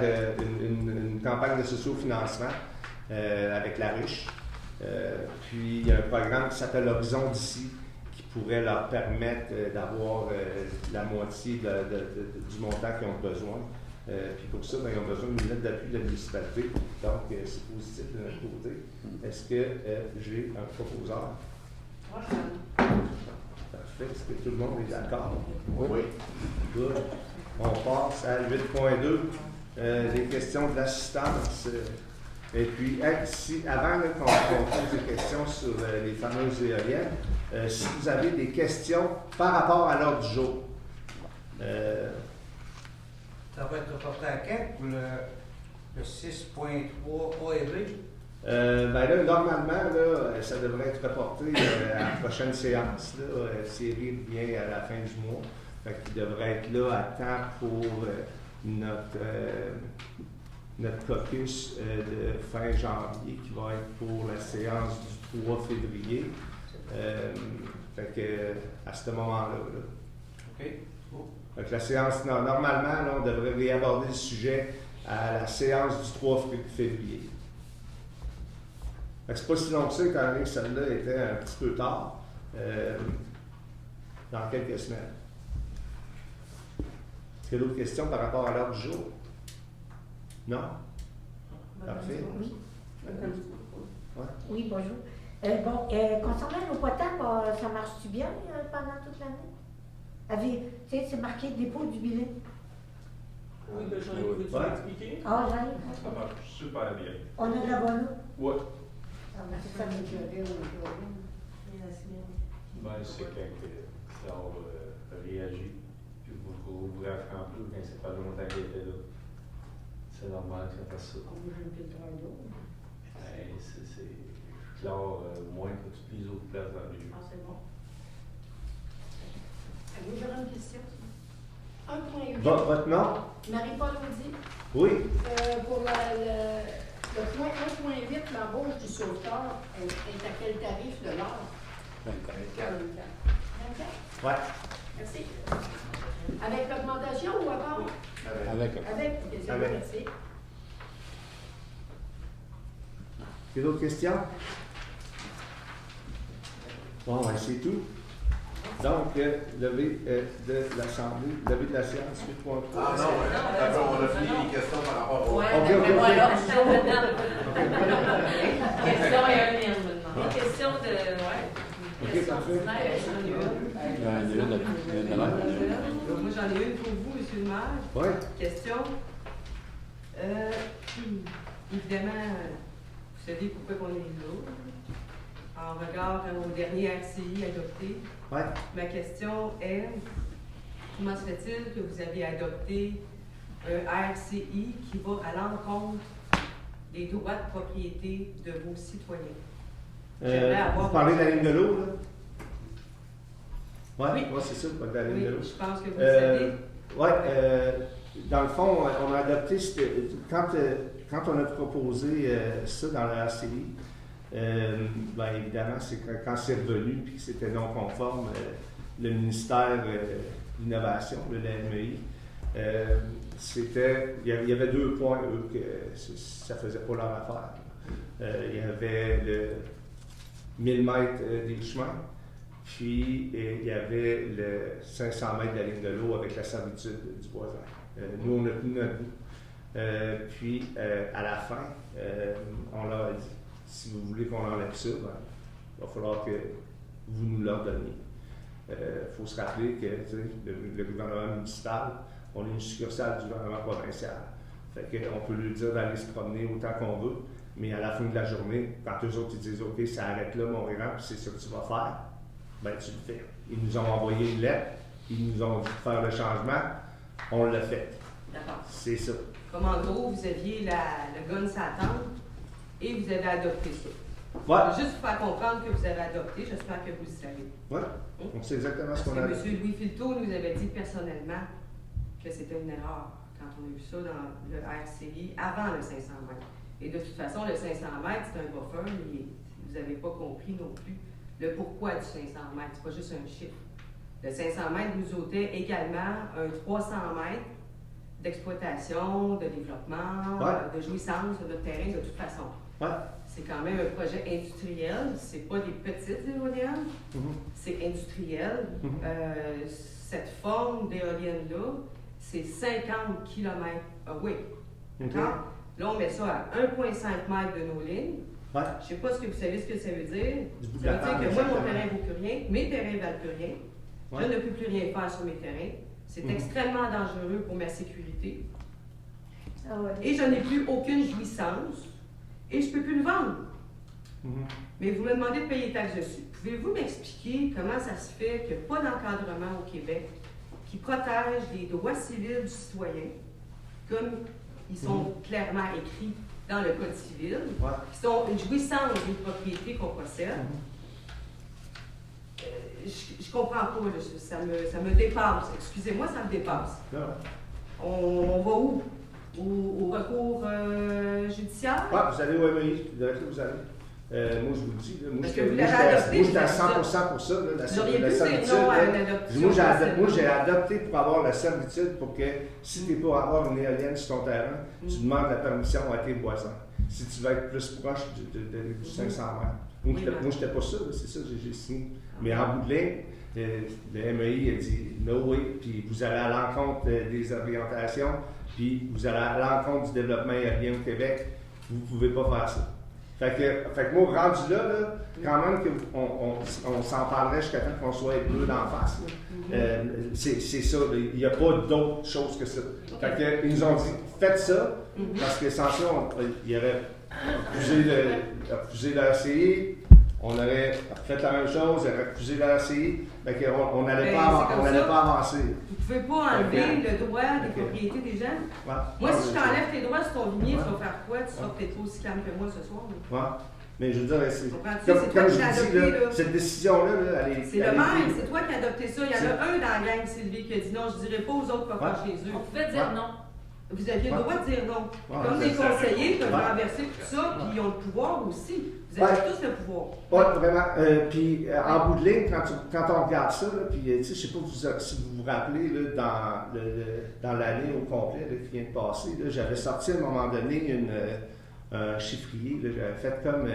A: une campagne de socio-financement avec la riche. Puis il y a un programme qui s'appelle Horizon d'ici qui pourrait leur permettre d'avoir la moitié du montant qu'ils ont besoin. Puis pour ça, ils ont besoin d'une lettre d'appui de la municipalité. Donc c'est positif de notre côté. Est-ce que j'ai un proposeur? Parfait. Est-ce que tout le monde est d'accord? Oui. Good. On passe à 8.2, les questions de l'assistance. Et puis, avant qu'on pose des questions sur les fameuses éoliennes, si vous avez des questions par rapport à l'ordre du jour.
B: Ça va être reporté à quand pour le 6.3 A et B?
A: Ben là, normalement, là, ça devrait être reporté à la prochaine séance. Thierry revient à la fin du mois. Fait qu'il devrait être là à temps pour notre caucus de fin janvier qui va être pour la séance du 3 février. Fait que à ce moment-là.
B: OK. Cool.
A: Fait que la séance, normalement, là, on devrait réaborder le sujet à la séance du 3 février. Fait que c'est pas si long que ça, étant donné que celle-là était un petit peu tard, dans quelques semaines. Est-ce qu'il y a d'autres questions par rapport à l'ordre du jour? Non? Parfait.
F: Oui.
A: Ouais.
F: Oui, bonjour. Concernant l'eau potable, ça marche-tu bien pendant toute l'année? Tu sais, c'est marqué dépôt du bilan.
D: Oui, ben j'en ai voulu expliquer.
F: Ah, j'arrive.
H: Ça marche super bien.
F: On a de la bonne eau.
H: Oui.
F: C'est ça, mais je vais
E: Ben, c'est quand ça réagit, puis vous ouvrez la framboise quand c'est pas longtemps qu'il était là. C'est normal que ça fasse ça. C'est clair, moins que toutes les autres places dans les jeux.
C: Ah, c'est bon. Avez-vous une question?
J: 1.8.
A: Votre nom?
J: Marie-Paul Audy.
A: Oui.
J: Pour Le point 1.8, l'embauche du sauveteur, est à quel tarif de l'heure?
E: 24.
J: 24.
A: Ouais.
J: Merci. Avec l'augmentation ou à part?
E: Avec.
J: Avec. Ok, c'est bon,
A: Avec.
J: merci.
A: Il y a d'autres questions? Bon, ben, c'est tout. Donc, levé de l'Assemblée, levé de la séance, 8.3.
H: Ah non, d'accord, on a fini les questions par rapport au...
G: Ouais,
A: Ok,
G: mais
A: ok,
G: voilà.
A: ok.
I: Question et un lien maintenant.
G: Des questions de. Ouais.
A: Ok,
G: Questions
A: parfait.
G: ordinaires.
I: Moi, j'en ai une pour vous, M. le maire.
A: Oui.
I: Question. Évidemment, vous savez pourquoi on est là. En regard au dernier RCI adopté,
A: Ouais.
I: ma question est, comment se fait-il que vous avez adopté un RCI qui va à l'encontre des droits de propriété de vos citoyens? J'aimerais avoir
A: Vous parlez de la ligne de l'eau, là?
I: Oui.
A: Ouais, c'est ça, de la ligne de l'eau.
I: Oui, je pense que vous le savez.
A: Oui, dans le fond, on a adopté, quand on a proposé ça dans la RCI, bien évidemment, c'est quand c'est revenu puis que c'était non conforme, le ministère de l'Innovation, le MEI, il y avait 2 points, eux, que ça ne faisait pas leur affaire. Il y avait le 1000 mètres des chemins, puis il y avait le 500 mètres de la ligne de l'eau avec la servitude du voisin. Nous, on a tenu notre bout. Puis, à la fin, on leur a dit, si vous voulez qu'on enlève ça, ben, il va falloir que vous nous l'ordonniez. Il faut se rappeler que le gouvernement municipal, on est une succursale du gouvernement provincial. Fait qu'on peut lui dire d'aller se promener autant qu'on veut, mais à la fin de la journée, quand eux autres ils disent OK, ça arrête là, mon grand, puis c'est ça que tu vas faire, ben tu le fais. Ils nous ont envoyé une lettre, ils nous ont dit de faire le changement, on l'a fait.
I: D'accord.
A: C'est ça.
I: Comme en gros, vous aviez le gun Satan et vous avez adopté ça.
A: Ouais.
I: Juste pour faire comprendre que vous avez adopté, j'espère que vous le savez.
A: Oui, on sait exactement ce
I: Parce
A: qu'on a
I: que
A: dit.
I: M. Louis Filteau nous avait dit personnellement que c'était une erreur quand on a vu ça dans le RCI avant le 500 mètres. Et de toute façon, le 500 mètres, c'est un buffer, mais vous n'avez pas compris non plus le pourquoi du 500 mètres. C'est pas juste un chiffre. Le 500 mètres nous ôtait également un 300 mètres d'exploitation, de développement, de jouissance de notre terrain de toute façon.
A: Ouais.
I: C'est quand même un projet industriel, c'est pas des petites éoliennes, c'est industriel. Cette forme d'éolienne-là, c'est 50 km away. D'accord? Là, on met ça à 1,5 mètres de nos lignes.
A: Ouais.
I: Je ne sais pas ce que vous savez ce que ça veut dire.
A: Du
I: Ça veut dire que moi, mon
A: exactement.
I: terrain ne vaut plus rien, mes terrains ne valent plus rien.
A: Ouais.
I: Je ne peux plus rien faire sur mes terrains. C'est extrêmement dangereux pour ma sécurité.
F: Ah ouais.
I: Et je n'ai plus aucune jouissance. Et je ne peux plus le vendre. Mais vous me demandez de payer taxes dessus. Pouvez-vous m'expliquer comment ça se fait qu'il n'y a pas d'encadrement au Québec qui protège les droits civils du citoyen, comme ils sont clairement écrits dans le Code civil, qui sont une jouissance d'une propriété qu'on possède? Je comprends pas, là, ça me dépasse. Excusez-moi, ça me dépasse. On va où? Au recours judiciaire?
A: Ah, vous allez au MEI, vous allez. Moi, je vous le dis, là, moi,
I: Parce que vous l'avez adopté,
A: j'étais à
I: c'est
A: 100% pour ça, là,
I: Vous auriez
A: la
I: pu dire
A: servitude.
I: non à
A: là.
I: une adoption.
A: Moi, j'ai adopté pour avoir la servitude pour que si tu n'es pas à avoir une éolienne sur ton terrain, tu demandes la permission à tes voisins. Si tu veux être plus proche du 500 mètres. Moi, j'étais pas ça, là, c'est ça que j'ai signé. Mais en bout de ligne, le MEI a dit no way, puis vous allez à l'encontre des orientations, puis vous allez à l'encontre du développement aérien au Québec, vous ne pouvez pas faire ça. Fait que moi, rendu là, quand même qu'on s'en parlerait jusqu'à temps qu'on soit bleu d'en face. C'est ça, il n'y a pas d'autre chose que ça. Fait que, ils nous ont dit, faites ça, parce que sans ça, il aurait refusé la RCI, on aurait fait la même chose, il aurait refusé la RCI, fait qu'on n'allait pas avancer.
I: Vous ne pouvez pas enlever le droit des propriétés des gens.
A: Ouais.
I: Moi, si je t'enlève tes droits sur ton vignier, tu vas faire quoi? Tu seras peut-être pas aussi calme que moi ce soir.
A: Ouais. Mais je veux dire, c'est
I: toi
A: comme
I: qui l'as
A: je dis,
I: adopté,
A: là,
I: là.
A: cette décision-là, elle est...
I: C'est le même, c'est toi qui as adopté ça. Il y en a un dans la gang, Sylvie, qui a dit non, je ne dirai pas aux autres pas faire chez eux.
G: On pouvait dire non.
I: Vous aviez le droit de dire non.
A: Ouais,
I: Comme
A: c'est
I: des
A: ça.
I: conseillers peuvent
A: Ouais.
I: renverser tout ça, puis ils ont le pouvoir aussi. Vous
A: Ouais.
I: avez tous le pouvoir.
A: Oui, vraiment. Puis en bout de ligne, quand on regarde ça, là, puis tu sais, je ne sais pas si vous vous rappelez, là, dans l'année au complet là, qui vient de passer, là, j'avais sorti à un moment donné un chiffrier. Là, j'avais fait comme.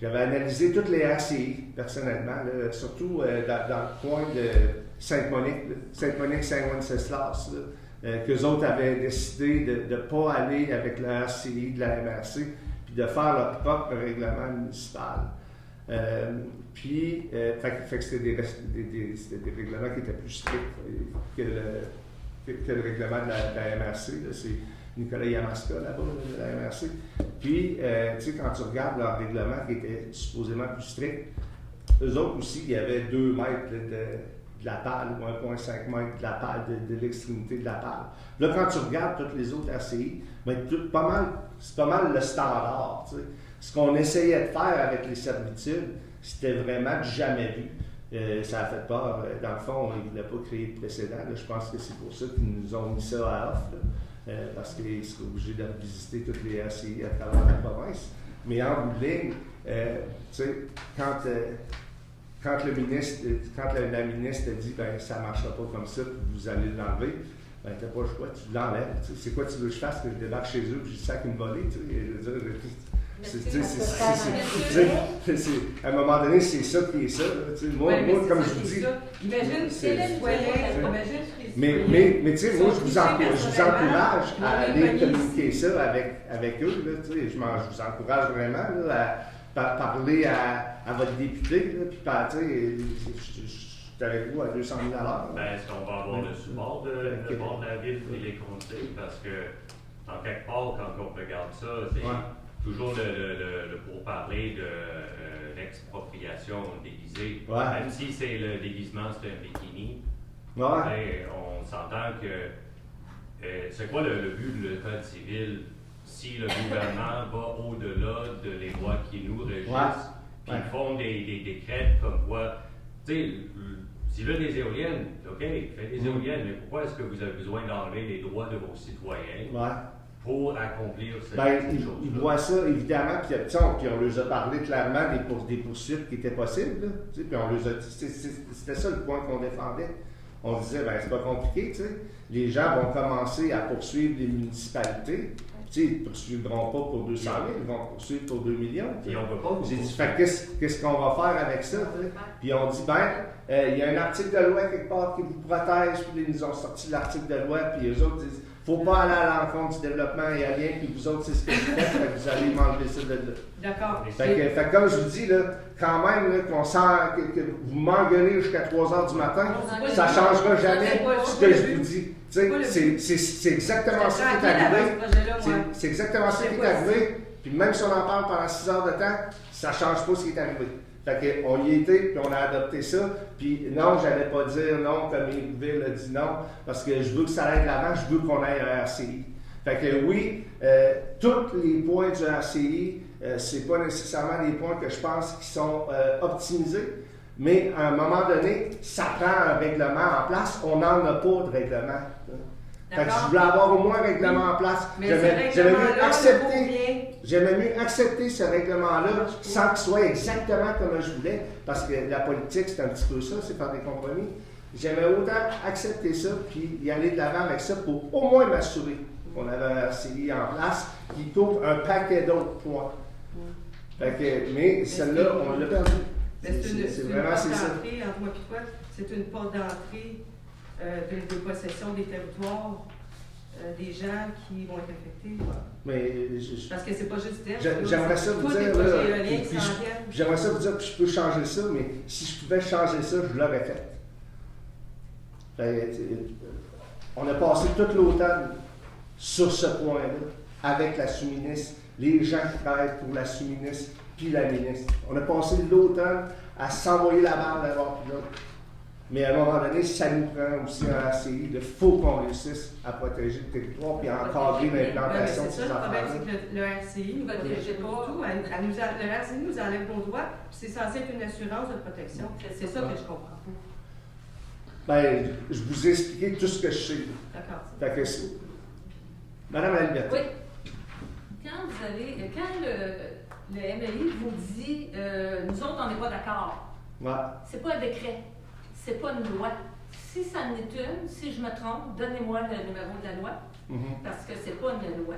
A: J'avais analysé toutes les RCI, personnellement, là, surtout dans le coin de Sainte-Monique, Saint-Wenceslas, qu'eux autres avaient décidé de ne pas aller avec le RCI de la MRC, puis de faire leur propre règlement municipal. Fait que c'était des règlements qui étaient plus stricts que le règlement de la MRC. Là, c'est Nicolas Yamaska, là-bas, de la MRC. Puis, tu sais, quand tu regardes leur règlement qui était supposément plus strict, eux autres aussi, il y avait 2 mètres de la pale ou 1,5 mètres de la pale, de l'extrémité de la pale. Là, quand tu regardes toutes les autres RCI, ben, c'est pas mal le standard. Tu sais. Ce qu'on essayait de faire avec les servitudes, c'était vraiment du jamais vu. Ça a fait peur. Dans le fond, ils ne voulaient pas créer de précédent. Là. Je pense que c'est pour ça qu'ils nous ont mis ça à offre. Parce qu'ils seraient obligés de visiter toutes les RCI à travers la province. Mais en bout de ligne, tu sais, quand la ministre a dit ben ça ne marchera pas comme ça, puis vous allez l'enlever, ben tu n'as pas le choix, tu l'enlèves. C'est quoi tu veux que je fasse, que je débarque chez eux puis je sac une volée, tu sais. À un moment donné, c'est ça qui est ça. Moi, comme je vous dis. Mais tu sais, moi, je vous encourage à aller communiquer ça avec eux. Là, je vous encourage vraiment là, à parler à votre député. Là, puis, je suis avec vous à 200 000 $.
K: Est-ce qu'on va avoir le support de la ville et les conseils? Parce que, en quelque part, quand on regarde ça, c'est toujours le pourparler de l'expropriation déguisée. Même si c'est le déguisement, c'est un bikini. On s'entend que c'est quoi le but du Code civil si le gouvernement va au-delà de les lois qui nous régissent, puis ils font des décrets comme quoi, tu sais, s'il veut des éoliennes, OK, faites des éoliennes, mais pourquoi est-ce que vous avez besoin d'enlever les droits de vos citoyens pour accomplir cette chose?
A: Ils voient ça, évidemment, puis on leur a parlé clairement des poursuites qui étaient possibles, là, puis on leur a c'était ça le point qu'on défendait. On disait, ben c'est pas compliqué, tu sais. Les gens vont commencer à poursuivre les municipalités. Tu sais, ils ne poursuivront pas pour 200 000, ils vont poursuivre pour 2 millions.
K: Et on veut pas.
A: J'ai dit, qu'est-ce qu'on va faire avec ça? Puis on dit, il y a un article de loi quelque part qui vous protège, puis ils nous ont sorti l'article de loi, puis eux autres disent, faut pas aller à l'encontre du développement aérien, puis vous autres, c'est ce que vous faites, vous allez m'enlever ça de là.
I: D'accord.
A: Fait que comme je vous dis, là, quand même, là, que vous m'engueulez jusqu'à 3 h du matin, ça ne changera jamais ce que je vous dis. C'est exactement ça qui est arrivé. C'est exactement ça qui est arrivé. Puis même si on en parle pendant 6 heures de temps, ça ne change pas ce qui est arrivé. Fait qu'on y était, puis on a adopté ça. Puis non, je n'allais pas dire non, comme Ville a dit non, parce que je veux que ça aille de l'avant, je veux qu'on ait un RCI. Fait que oui, tous les points du RCI, c'est pas nécessairement des points que je pense qui sont optimisés, mais à un moment donné, ça prend un règlement en place. On n'en a pas de règlement. Fait que je voulais avoir au moins un règlement en place. J'aimais mieux accepter ce règlement-là sans qu'il soit exactement comme je voulais, parce que la politique, c'est un petit peu ça, c'est faire des compromis. J'aimais autant accepter ça, puis y aller de l'avant avec ça pour au moins m'assurer qu'on avait un RCI en place qui couvre un paquet d'autres points. Fait que, mais celle-là, on l'a perdu.
I: C'est vraiment ça. Entre moi et toi, c'est une porte d'entrée de possession des territoires des gens qui vont être affectés.
A: Mais
I: parce que c'est pas juste
A: j'aimerais ça vous dire, j'aimerais ça vous dire que je peux changer ça, mais si je pouvais changer ça, je l'aurais fait. On a passé tout l'automne sur ce point-là, avec la sous-ministre, les gens qui travaillent pour la sous-ministre, puis la ministre. On a passé l'automne à s'envoyer la balle d'un bord puis l'autre. Mais à un moment donné, ça nous prend aussi un RCI. Il faut qu'on réussisse à protéger le territoire puis à encadrer l'implantation de ces affaires-là.
I: C'est que le RCI nous protège pas tout. Le RCI nous enlève nos droits, puis c'est censé être une assurance de protection. C'est ça que je comprends pas.
A: Ben, je vous ai expliqué tout ce que je sais.
I: D'accord.
A: Fait que Madame la Liberté.
G: Oui. Quand le MLI vous dit nous autres, on n'est pas d'accord,
A: Ouais.
G: c'est pas un décret, c'est pas une loi. Si ça en est une, si je me trompe, donnez-moi le numéro de la loi, parce que c'est pas une loi.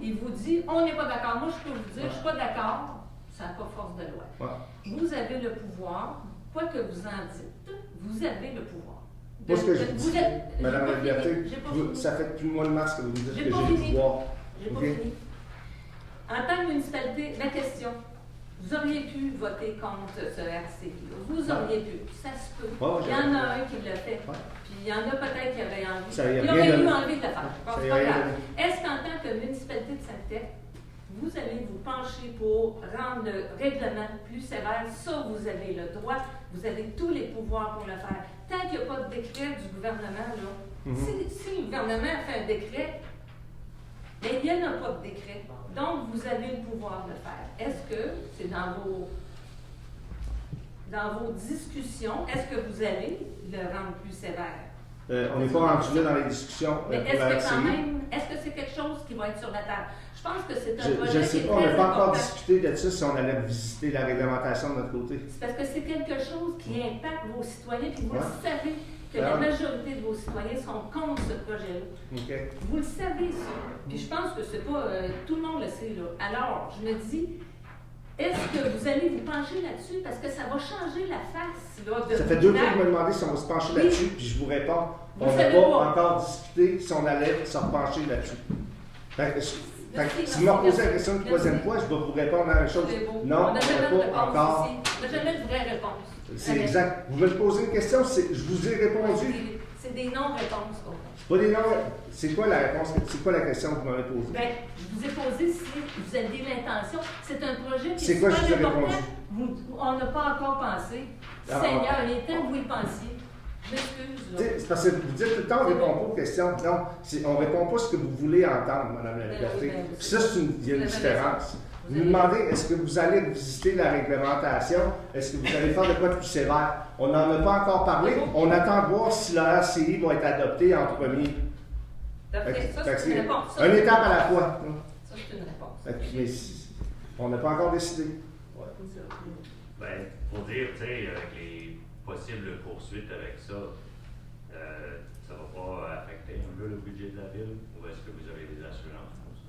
G: Il vous dit on n'est pas d'accord. Moi, je peux vous dire, je suis pas d'accord, ça n'a pas force de loi.
A: Ouais.
G: Vous avez le pouvoir, quoi que vous en dites, vous avez le pouvoir.
A: Moi, ce que je dis, Madame la Liberté, ça fait depuis le mois de mars que vous me dites que j'ai le pouvoir.
G: J'ai pas fini. En tant que municipalité, ma question, vous auriez pu voter contre ce RCI. Vous auriez pu. Ça se peut. Il y en a un qui l'a fait. Puis il y en a peut-être qui auraient envie. Il aurait eu envie de le faire. C'est pas grave. Est-ce qu'en tant que municipalité de Sainte-Tech, vous allez vous pencher pour rendre le règlement plus sévère? Ça, vous avez le droit. Vous avez tous les pouvoirs pour le faire. Tant qu'il n'y a pas de décret du gouvernement, là, si le gouvernement fait un décret, mais il n'y en a pas de décret. Donc, vous avez le pouvoir de le faire. Est-ce que c'est dans vos discussions, est-ce que vous allez le rendre plus sévère?
A: On n'est pas rendu là dans les discussions.
G: Mais est-ce que c'est quelque chose qui va être sur la table? Je pense que c'est un projet
A: je sais
G: qui est
A: pas, on
G: très
A: n'a pas encore
G: important.
A: discuté de ça si on allait visiter la réglementation de notre côté.
G: C'est parce que c'est quelque chose qui impacte vos citoyens, puis vous le savez que la majorité de vos citoyens sont contre ce projet-là. Vous le savez, ça. Puis je pense que c'est pas... tout le monde le sait, là. Alors, je me dis, est-ce que vous allez vous pencher là-dessus? Parce que ça va changer la face, là, de...
A: Ça fait 2 fois que vous me demandez si on va se pencher là-dessus, puis je vous réponds, on n'a pas encore discuté si on allait se repencher là-dessus. Si vous me reposez la question une troisième fois, je vais vous répondre à la même chose. Non, on n'a pas encore.
G: On n'a jamais de vraie réponse.
A: C'est exact. Vous me posez une question, je vous ai répondu.
G: C'est des non-réponses.
A: Pas des non. C'est quoi la réponse? C'est quoi la question que vous m'avez posée?
G: Bien, je vous ai posé si vous aviez l'intention. C'est un projet qui
A: est quoi je vous ai répondu?
G: On n'a pas encore pensé. Seigneur, il est temps que vous y pensiez. Je m'excuse.
A: C'est parce que vous dites tout le temps, on ne répond pas aux questions. Non, on ne répond pas ce que vous voulez entendre, Mme la Liberté. Puis ça, il y a une différence. Vous nous demandez, est-ce que vous allez visiter la réglementation? Est-ce que vous allez faire de quoi de plus sévère? On n'en a pas encore parlé. On attend de voir si la RCI va être adoptée en premier.
G: Ça, c'est une réponse.
A: Une étape à la fois.
G: Ça, c'est une réponse.
A: Mais on n'a pas encore décidé.
K: Bien, pour dire, tu sais, avec les possibles poursuites avec ça, ça ne va pas affecter un peu le budget de la ville? Ou est-ce que vous avez des assurances pour ça?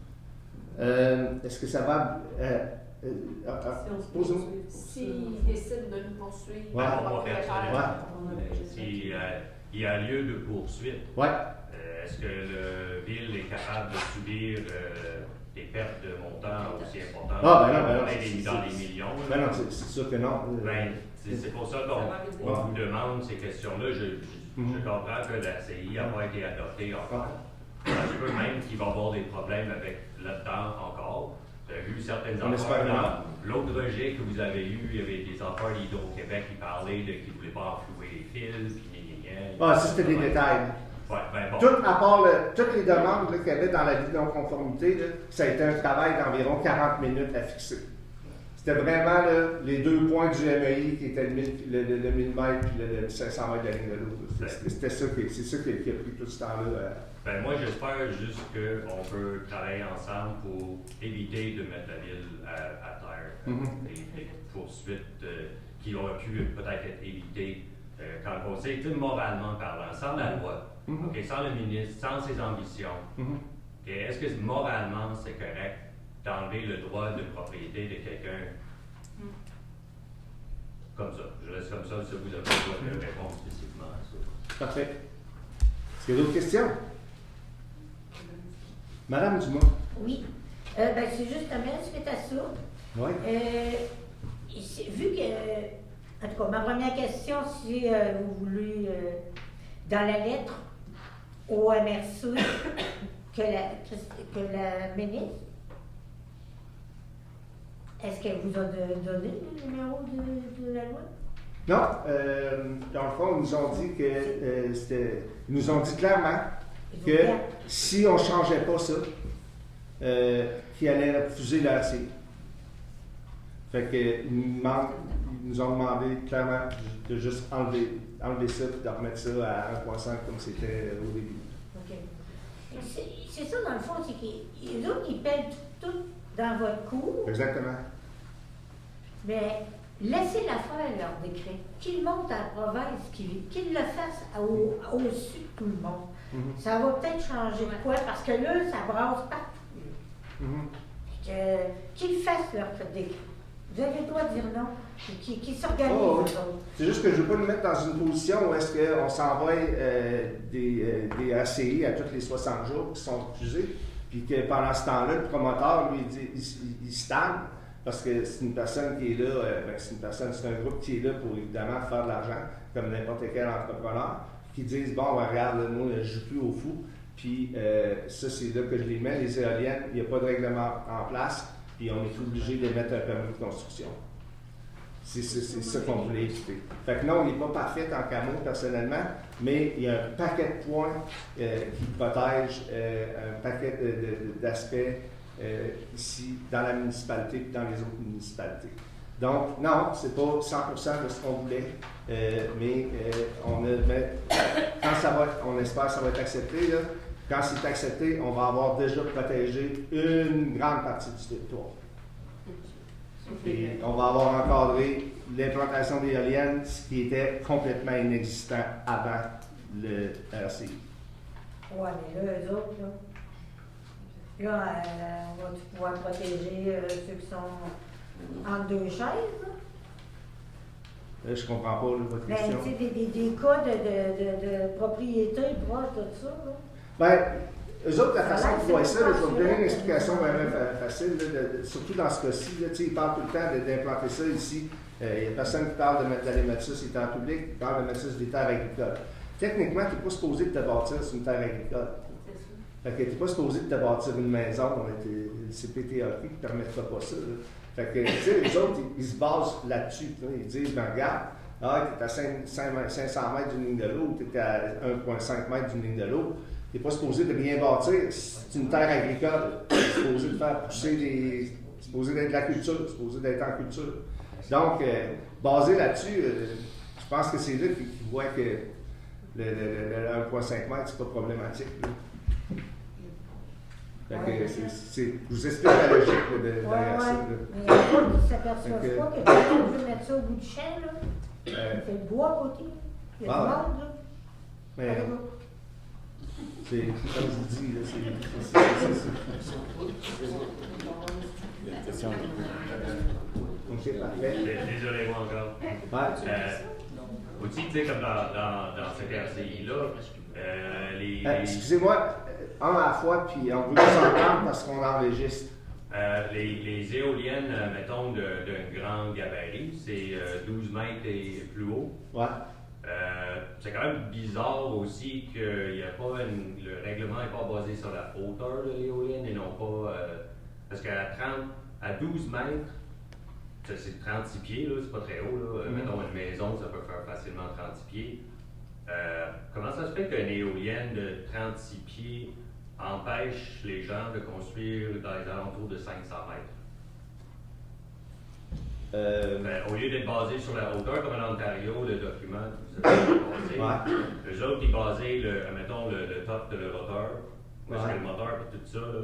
A: Est-ce que ça va...
J: S'ils décident de nous poursuivre,
A: on
K: va faire s'il y a lieu de poursuite, est-ce que la ville est capable de subir des pertes de montants aussi importantes? Dans les millions.
A: Non, c'est sûr que non.
K: C'est pour ça qu'on vous demande ces questions-là. Je comprends que la CI n'a pas été adoptée encore. Ça se peut même qu'il va y avoir des problèmes avec là-dedans encore. Vous avez vu certaines affaires. Dans l'autre rejet que vous avez eu, il y avait des affaires d'Hydro-Québec qui parlaient qu'ils ne voulaient pas enflouer les fils.
A: Ça, c'était des détails.
K: Bon.
A: Tout, à part toutes les demandes qu'il y avait dans la vie de non-conformité, ça a été un travail d'environ 40 minutes à fixer. C'était vraiment les 2 points du MEI qui étaient le 1000 mètres et le 500 mètres de la ligne de l'eau. C'est ça qui a pris tout ce temps-là.
K: Moi, j'espère juste qu'on peut travailler ensemble pour éviter de mettre la ville à terre. Des poursuites qui auraient pu peut-être être évitées quand on sait, moralement parlant, sans la loi, sans le ministre, sans ses ambitions. Est-ce que moralement, c'est correct d'enlever le droit de propriété de quelqu'un comme ça? Je laisse comme ça, si vous avez besoin de répondre spécifiquement à ça.
A: Parfait. Est-ce qu'il y a d'autres questions? Madame Dumas.
F: Oui. C'est justement suite à ça.
A: Oui.
F: Vu que, en tout cas, ma première question, si vous voulez, dans la lettre au MRC que la ministre, est-ce qu'elle vous a donné le numéro de la loi?
A: Non. Dans le fond, ils nous ont dit que ils nous ont dit clairement que si on ne changeait pas ça, qu'ils allaient refuser la RCI. Fait que ils nous ont demandé clairement de juste enlever ça et de remettre ça à 1,5 comme c'était au début.
F: OK. c'est ça, dans le fond, c'est qu'ils autres, ils pèlent tout dans votre cours.
A: Exactement.
F: Mais laissez-la faire, leur décret. Qu'ils montent à la province, qu'ils le fassent au-dessus de tout le monde. Ça va peut-être changer de quoi, parce que là, ça brasse partout. Qu'ils fassent leur décret. Vous avez le droit de dire non, qu'ils s'organisent.
A: Oh, c'est juste que je ne veux pas nous mettre dans une position où est-ce qu'on s'envoie des ACI à tous les 60 jours qui sont refusés, puis que pendant ce temps-là, le promoteur, lui, il stagne, parce que c'est une personne qui est là, c'est un groupe qui est là pour évidemment faire de l'argent, comme n'importe quel entrepreneur, qui disent, bon, regarde, moi, je ne joue plus au fou, puis ça, c'est là que je les mets, les éoliennes, il n'y a pas de règlement en place, puis on est obligé de mettre un permis de construction. C'est ça qu'on voulait éviter. Fait que non, il n'est pas parfait en camo, personnellement, mais il y a un paquet de points qui protègent un paquet d'aspects ici, dans la municipalité et dans les autres municipalités. Donc, non, c'est pas 100% de ce qu'on voulait, mais quand ça va, on espère que ça va être accepté, là. Quand c'est accepté, on va avoir déjà protégé une grande partie du territoire. Et on va avoir encadré l'implantation d'éoliennes, ce qui était complètement inexistant avant le RCI.
F: Oui, mais là, eux autres, là on va pouvoir protéger ceux qui sont entre deux chaises, là?
A: Je comprends pas votre question.
F: Ben, tu sais, des cas de propriété proche de ça, là.
A: Ben, eux autres, la façon qu'ils voient ça, je vais vous donner une explication vraiment facile, surtout dans ce cas-ci. Ils parlent tout le temps d'implanter ça ici. Il n'y a personne qui parle d'aller mettre ça sur les terres publiques, qui parle de mettre ça sur des terres agricoles. Techniquement, tu n'es pas supposé de te bâtir sur une terre agricole. Fait que tu n'es pas supposé de te bâtir une maison. Le CPTAQ ne te permettra pas ça. Là. Fait que, tu sais, les autres, ils se basent là-dessus. Ils disent, ben regarde, tu es à 500 mètres d'une ligne de l'eau, tu es à 1,5 mètres d'une ligne de l'eau. Tu n'es pas supposé de rien bâtir. C'est une terre agricole. Tu es supposé de faire pousser des. C'est supposé d'être de la culture. C'est supposé d'être en culture. Donc, basé là-dessus, je pense que c'est là qu'ils voient que le 1,5 mètres, c'est pas problématique. Fait que je vous explique la logique derrière ça.
F: Mais il y a pas qui ne s'aperçoivent pas que quand on veut mettre ça au bout du champ, là, il fait le bois à côté. Il y a du monde, là.
A: Mais, c'est comme je vous dis, là,
E: Il y a une question.
A: OK, parfait.
K: Désolé, moi encore. Aussi, tu sais, comme dans cette RCI-là,
A: excusez-moi, un à la fois, puis on veut vous entendre parce qu'on enregistre.
K: Les éoliennes, mettons, d'un grand gabarit, c'est 12 mètres et plus haut.
A: Ouais.
K: C'est quand même bizarre aussi que le règlement n'est pas basé sur la hauteur de l'éolienne et non pas. Parce qu'à 12 mètres, c'est 36 pieds, là, c'est pas très haut. Là. Mettons une maison, ça peut faire facilement 36 pieds. Comment ça se fait qu'une éolienne de 36 pieds empêche les gens de construire dans les alentours de 500 mètres? Au lieu d'être basé sur la hauteur, comme en Ontario, le document que vous avez basé, eux autres, ils basaient, mettons, le top de leur moteur, parce que le moteur et tout ça, là,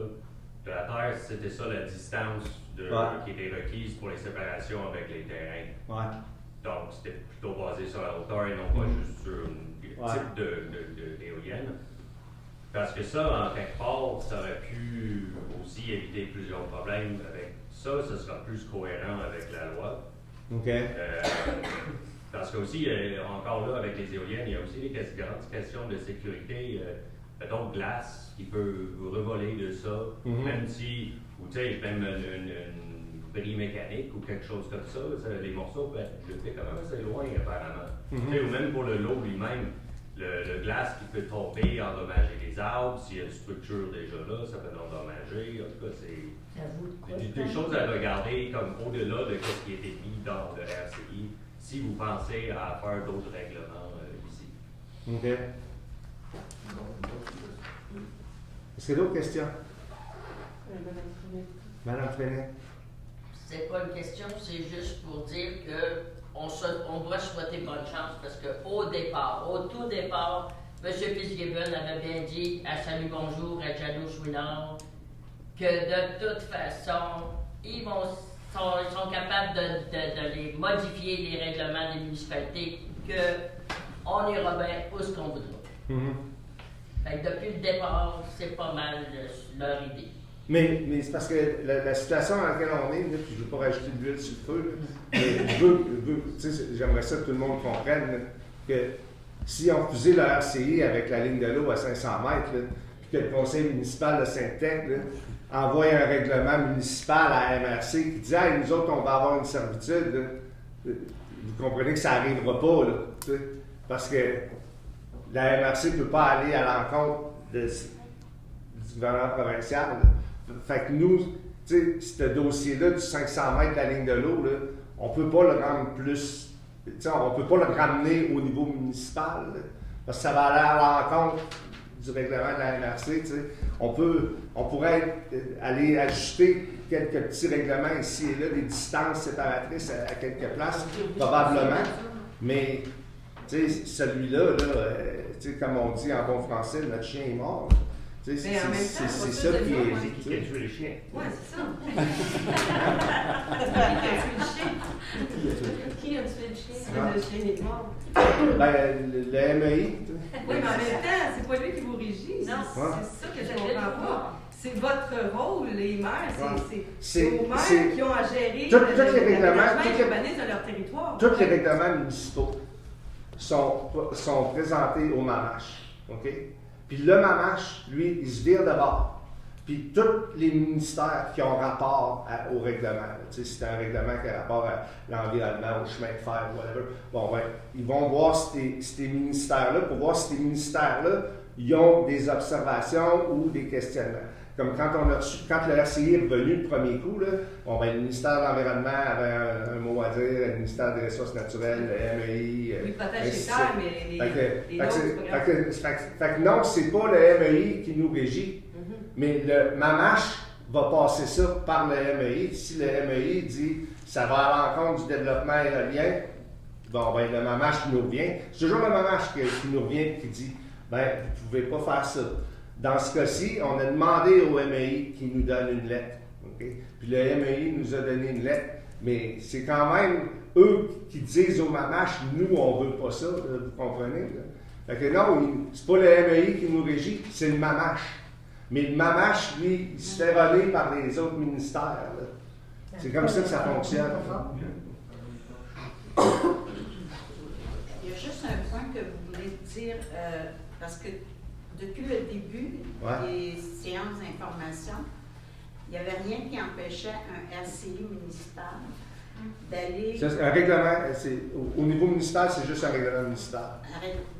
K: de la terre, c'était ça la distance qui était requise pour les séparations avec les terrains. Donc, c'était plutôt basé sur la hauteur et non pas juste sur un type d'éolienne. Parce que ça, en quelque part, ça aurait pu aussi éviter plusieurs problèmes avec ça. Ça sera plus cohérent avec la loi.
A: OK.
K: Parce que aussi, encore là, avec les éoliennes, il y a aussi des grandes questions de sécurité. Mettons, glace qui peut vous revoler de ça, même si, ou tu sais, même une bris mécanique ou quelque chose comme ça, les morceaux peuvent être jetés quand même assez loin, apparemment. Tu sais, ou même pour le lot lui-même. Le glace qui peut tomber, endommager les arbres, s'il y a une structure déjà là, ça peut l'endommager. En tout cas, c'est des choses à regarder comme au-delà de ce qui a été mis dans le RCI, si vous pensez à faire d'autres règlements ici.
A: OK. Est-ce qu'il y a d'autres questions? Madame Frenette.
L: C'est pas une question, c'est juste pour dire que on doit souhaiter bonne chance parce qu'au départ, au tout départ, M. Fitzgibbon avait bien dit à Salut Bonjour, à Jano Chouinard, que de toute façon, ils sont capables de les modifier, les règlements des municipalités, qu'on ira bien où ce qu'on voudra. Fait que depuis le départ, c'est pas mal leur idée.
A: Mais c'est parce que la situation dans laquelle on est, là, puis je ne veux pas rajouter de l'huile sur le feu, là, mais j'aimerais ça que tout le monde comprenne là, que si on faisait le RCI avec la ligne de l'eau à 500 mètres, là, puis que le conseil municipal de Sainte-Thècle envoie un règlement municipal à la MRC qui dit « Hey, nous autres, on va avoir une servitude là. », vous comprenez que ça n'arrivera pas, là, parce que la MRC ne peut pas aller à l'encontre du gouvernement provincial. Là. Fait que nous, tu sais, ce dossier-là du 500 mètres de la ligne de l'eau, là, on ne peut pas le rendre plus, on ne peut pas le ramener au niveau municipal, là, parce que ça va aller à l'encontre du règlement de la MRC. On pourrait aller ajuster quelques petits règlements ici et là, des distances séparatrices à quelques places, probablement, mais celui-là, comme on dit en bon français, notre chien est mort. C'est ça qui est.
K: Qui a tué le chien?
I: Oui, c'est ça.
G: Qui a tué le chien?
I: Le chien est mort.
A: Ben, le MEI.
I: Oui, mais en même temps, c'est pas lui qui vous régit.
G: Non,
I: c'est ça que je comprends pas. C'est votre rôle, les maires. C'est aux maires
A: c'est
I: qui ont à gérer
A: tous les règlements
I: urbanisme de leur territoire.
A: Tous les règlements municipaux sont présentés au MAMACH. OK? Puis le MAMACH, lui, il se vire de bord. Puis tous les ministères qui ont rapport au règlement, si c'est un règlement qui a rapport à l'environnement, au chemin de fer, whatever, bon, ben, ils vont voir ces ministères-là pour voir si ces ministères-là, ils ont des observations ou des questionnements. Comme quand le RCI est revenu le premier coup, là, bon, ben, le ministère de l'Environnement avait un mot à dire, le ministère des Ressources naturelles, le MEI.
I: Oui, protège les terres, mais les autres, c'est pas grave.
A: Fait que non, c'est pas le MEI qui nous régit, mais le MAMACH va passer ça par le MEI. Si le MEI dit ça va à l'encontre du développement éolien, bon, ben, le MAMACH nous revient. C'est toujours le MAMACH qui nous revient et qui dit ben, vous ne pouvez pas faire ça. Dans ce cas-ci, on a demandé au MEI qui nous donne une lettre. Okay? Puis le MEI nous a donné une lettre, mais c'est quand même eux qui disent au MAMACH, nous, on ne veut pas ça, vous comprenez? Là? Fait que non, c'est pas le MEI qui nous régit, c'est le MAMACH. Mais le MAMACH, lui, il se fait voler par les autres ministères. Là. C'est comme ça que ça fonctionne.
C: Il y a juste un point que vous voulez dire, parce que depuis le début des séances d'information, il n'y avait rien qui empêchait un RCI municipal d'aller...
A: Un règlement, au niveau municipal, c'est juste un règlement municipal.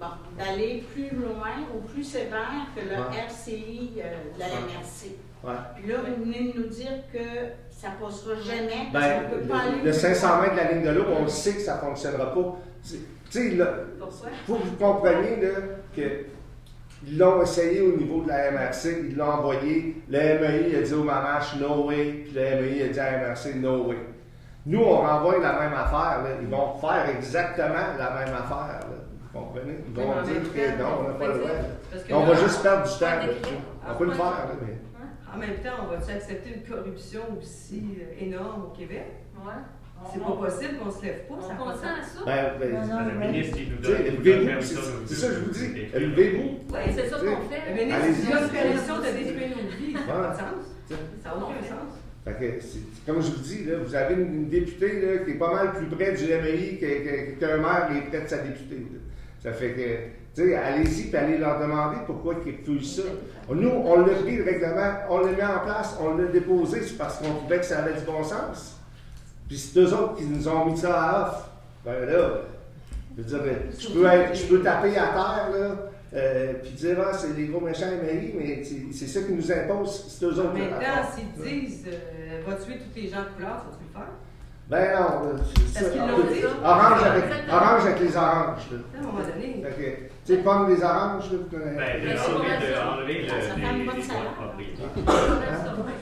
C: Bon, d'aller plus loin ou plus sévère que le RCI de la MRC. Puis là, vous venez de nous dire que ça ne passera jamais, parce qu'on ne peut pas aller...
A: Le 500 mètres de la ligne de l'eau, on le sait que ça ne fonctionnera pas. Tu sais, il faut que vous compreniez là, que ils l'ont essayé au niveau de la MRC, ils l'ont envoyé, le MEI a dit au MAMACH « no way », puis le MEI a dit à la MRC « no way ». Nous, on renvoie la même affaire, là. Ils vont faire exactement la même affaire, là. Vous comprenez? Ils vont dire que non, on n'a pas le droit. On va juste perdre du temps. On peut le faire, là, mais...
I: En même temps, on va-tu accepter une corruption aussi énorme au Québec?
G: Ouais.
I: C'est pas possible qu'on se lève pas.
G: Ça consent à ça?
K: Le ministre, il nous donne
A: levez-vous, c'est ça que je vous dis. Levez-vous.
G: Oui, c'est ça qu'on fait.
I: Le ministre, il a une permission de détruire nos vies. Ça n'a pas de sens. Ça n'a aucun sens.
A: Fait que, comme je vous dis, là, vous avez une députée là, qui est pas mal plus près du MEI qu'un maire est près de sa députée. Là. Ça fait que, tu sais, allez-y et allez leur demander pourquoi ils refusent ça. Nous, on l'a pris le règlement, on l'a mis en place, on l'a déposé, c'est parce qu'on trouvait que ça avait du bon sens. Puis c'est eux autres qui nous ont mis ça à off. Ben là, je veux dire, je peux taper à terre, là, puis dire, ah, c'est les gros méchants MEI, mais c'est ça qui nous impose, c'est eux autres.
I: En même temps, s'ils disent, va tuer tous les gens de couleur, ça tu le faire?
A: Ben non,
I: parce qu'ils l'ont dit.
A: Orange avec les oranges.
I: À un moment donné.
A: Tu sais, pommes des oranges, là, vous connaissez.
K: Ben, de enlever
C: Ça fait une bonne
K: les
C: salade.
K: droits de propriété.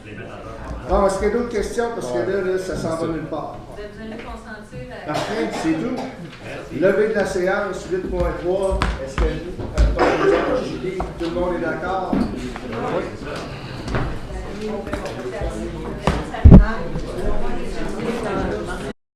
K: Les mettre en œuvre.
A: Bon, est-ce qu'il y a d'autres questions? Parce que là, ça s'en va nulle part.
G: Vous allez consentir à...
A: Parfait, c'est tout.
K: Merci.
A: Levée de la séance, 8.3. Est-ce que tout le monde est d'accord?
K: Oui, c'est ça.
J: On peut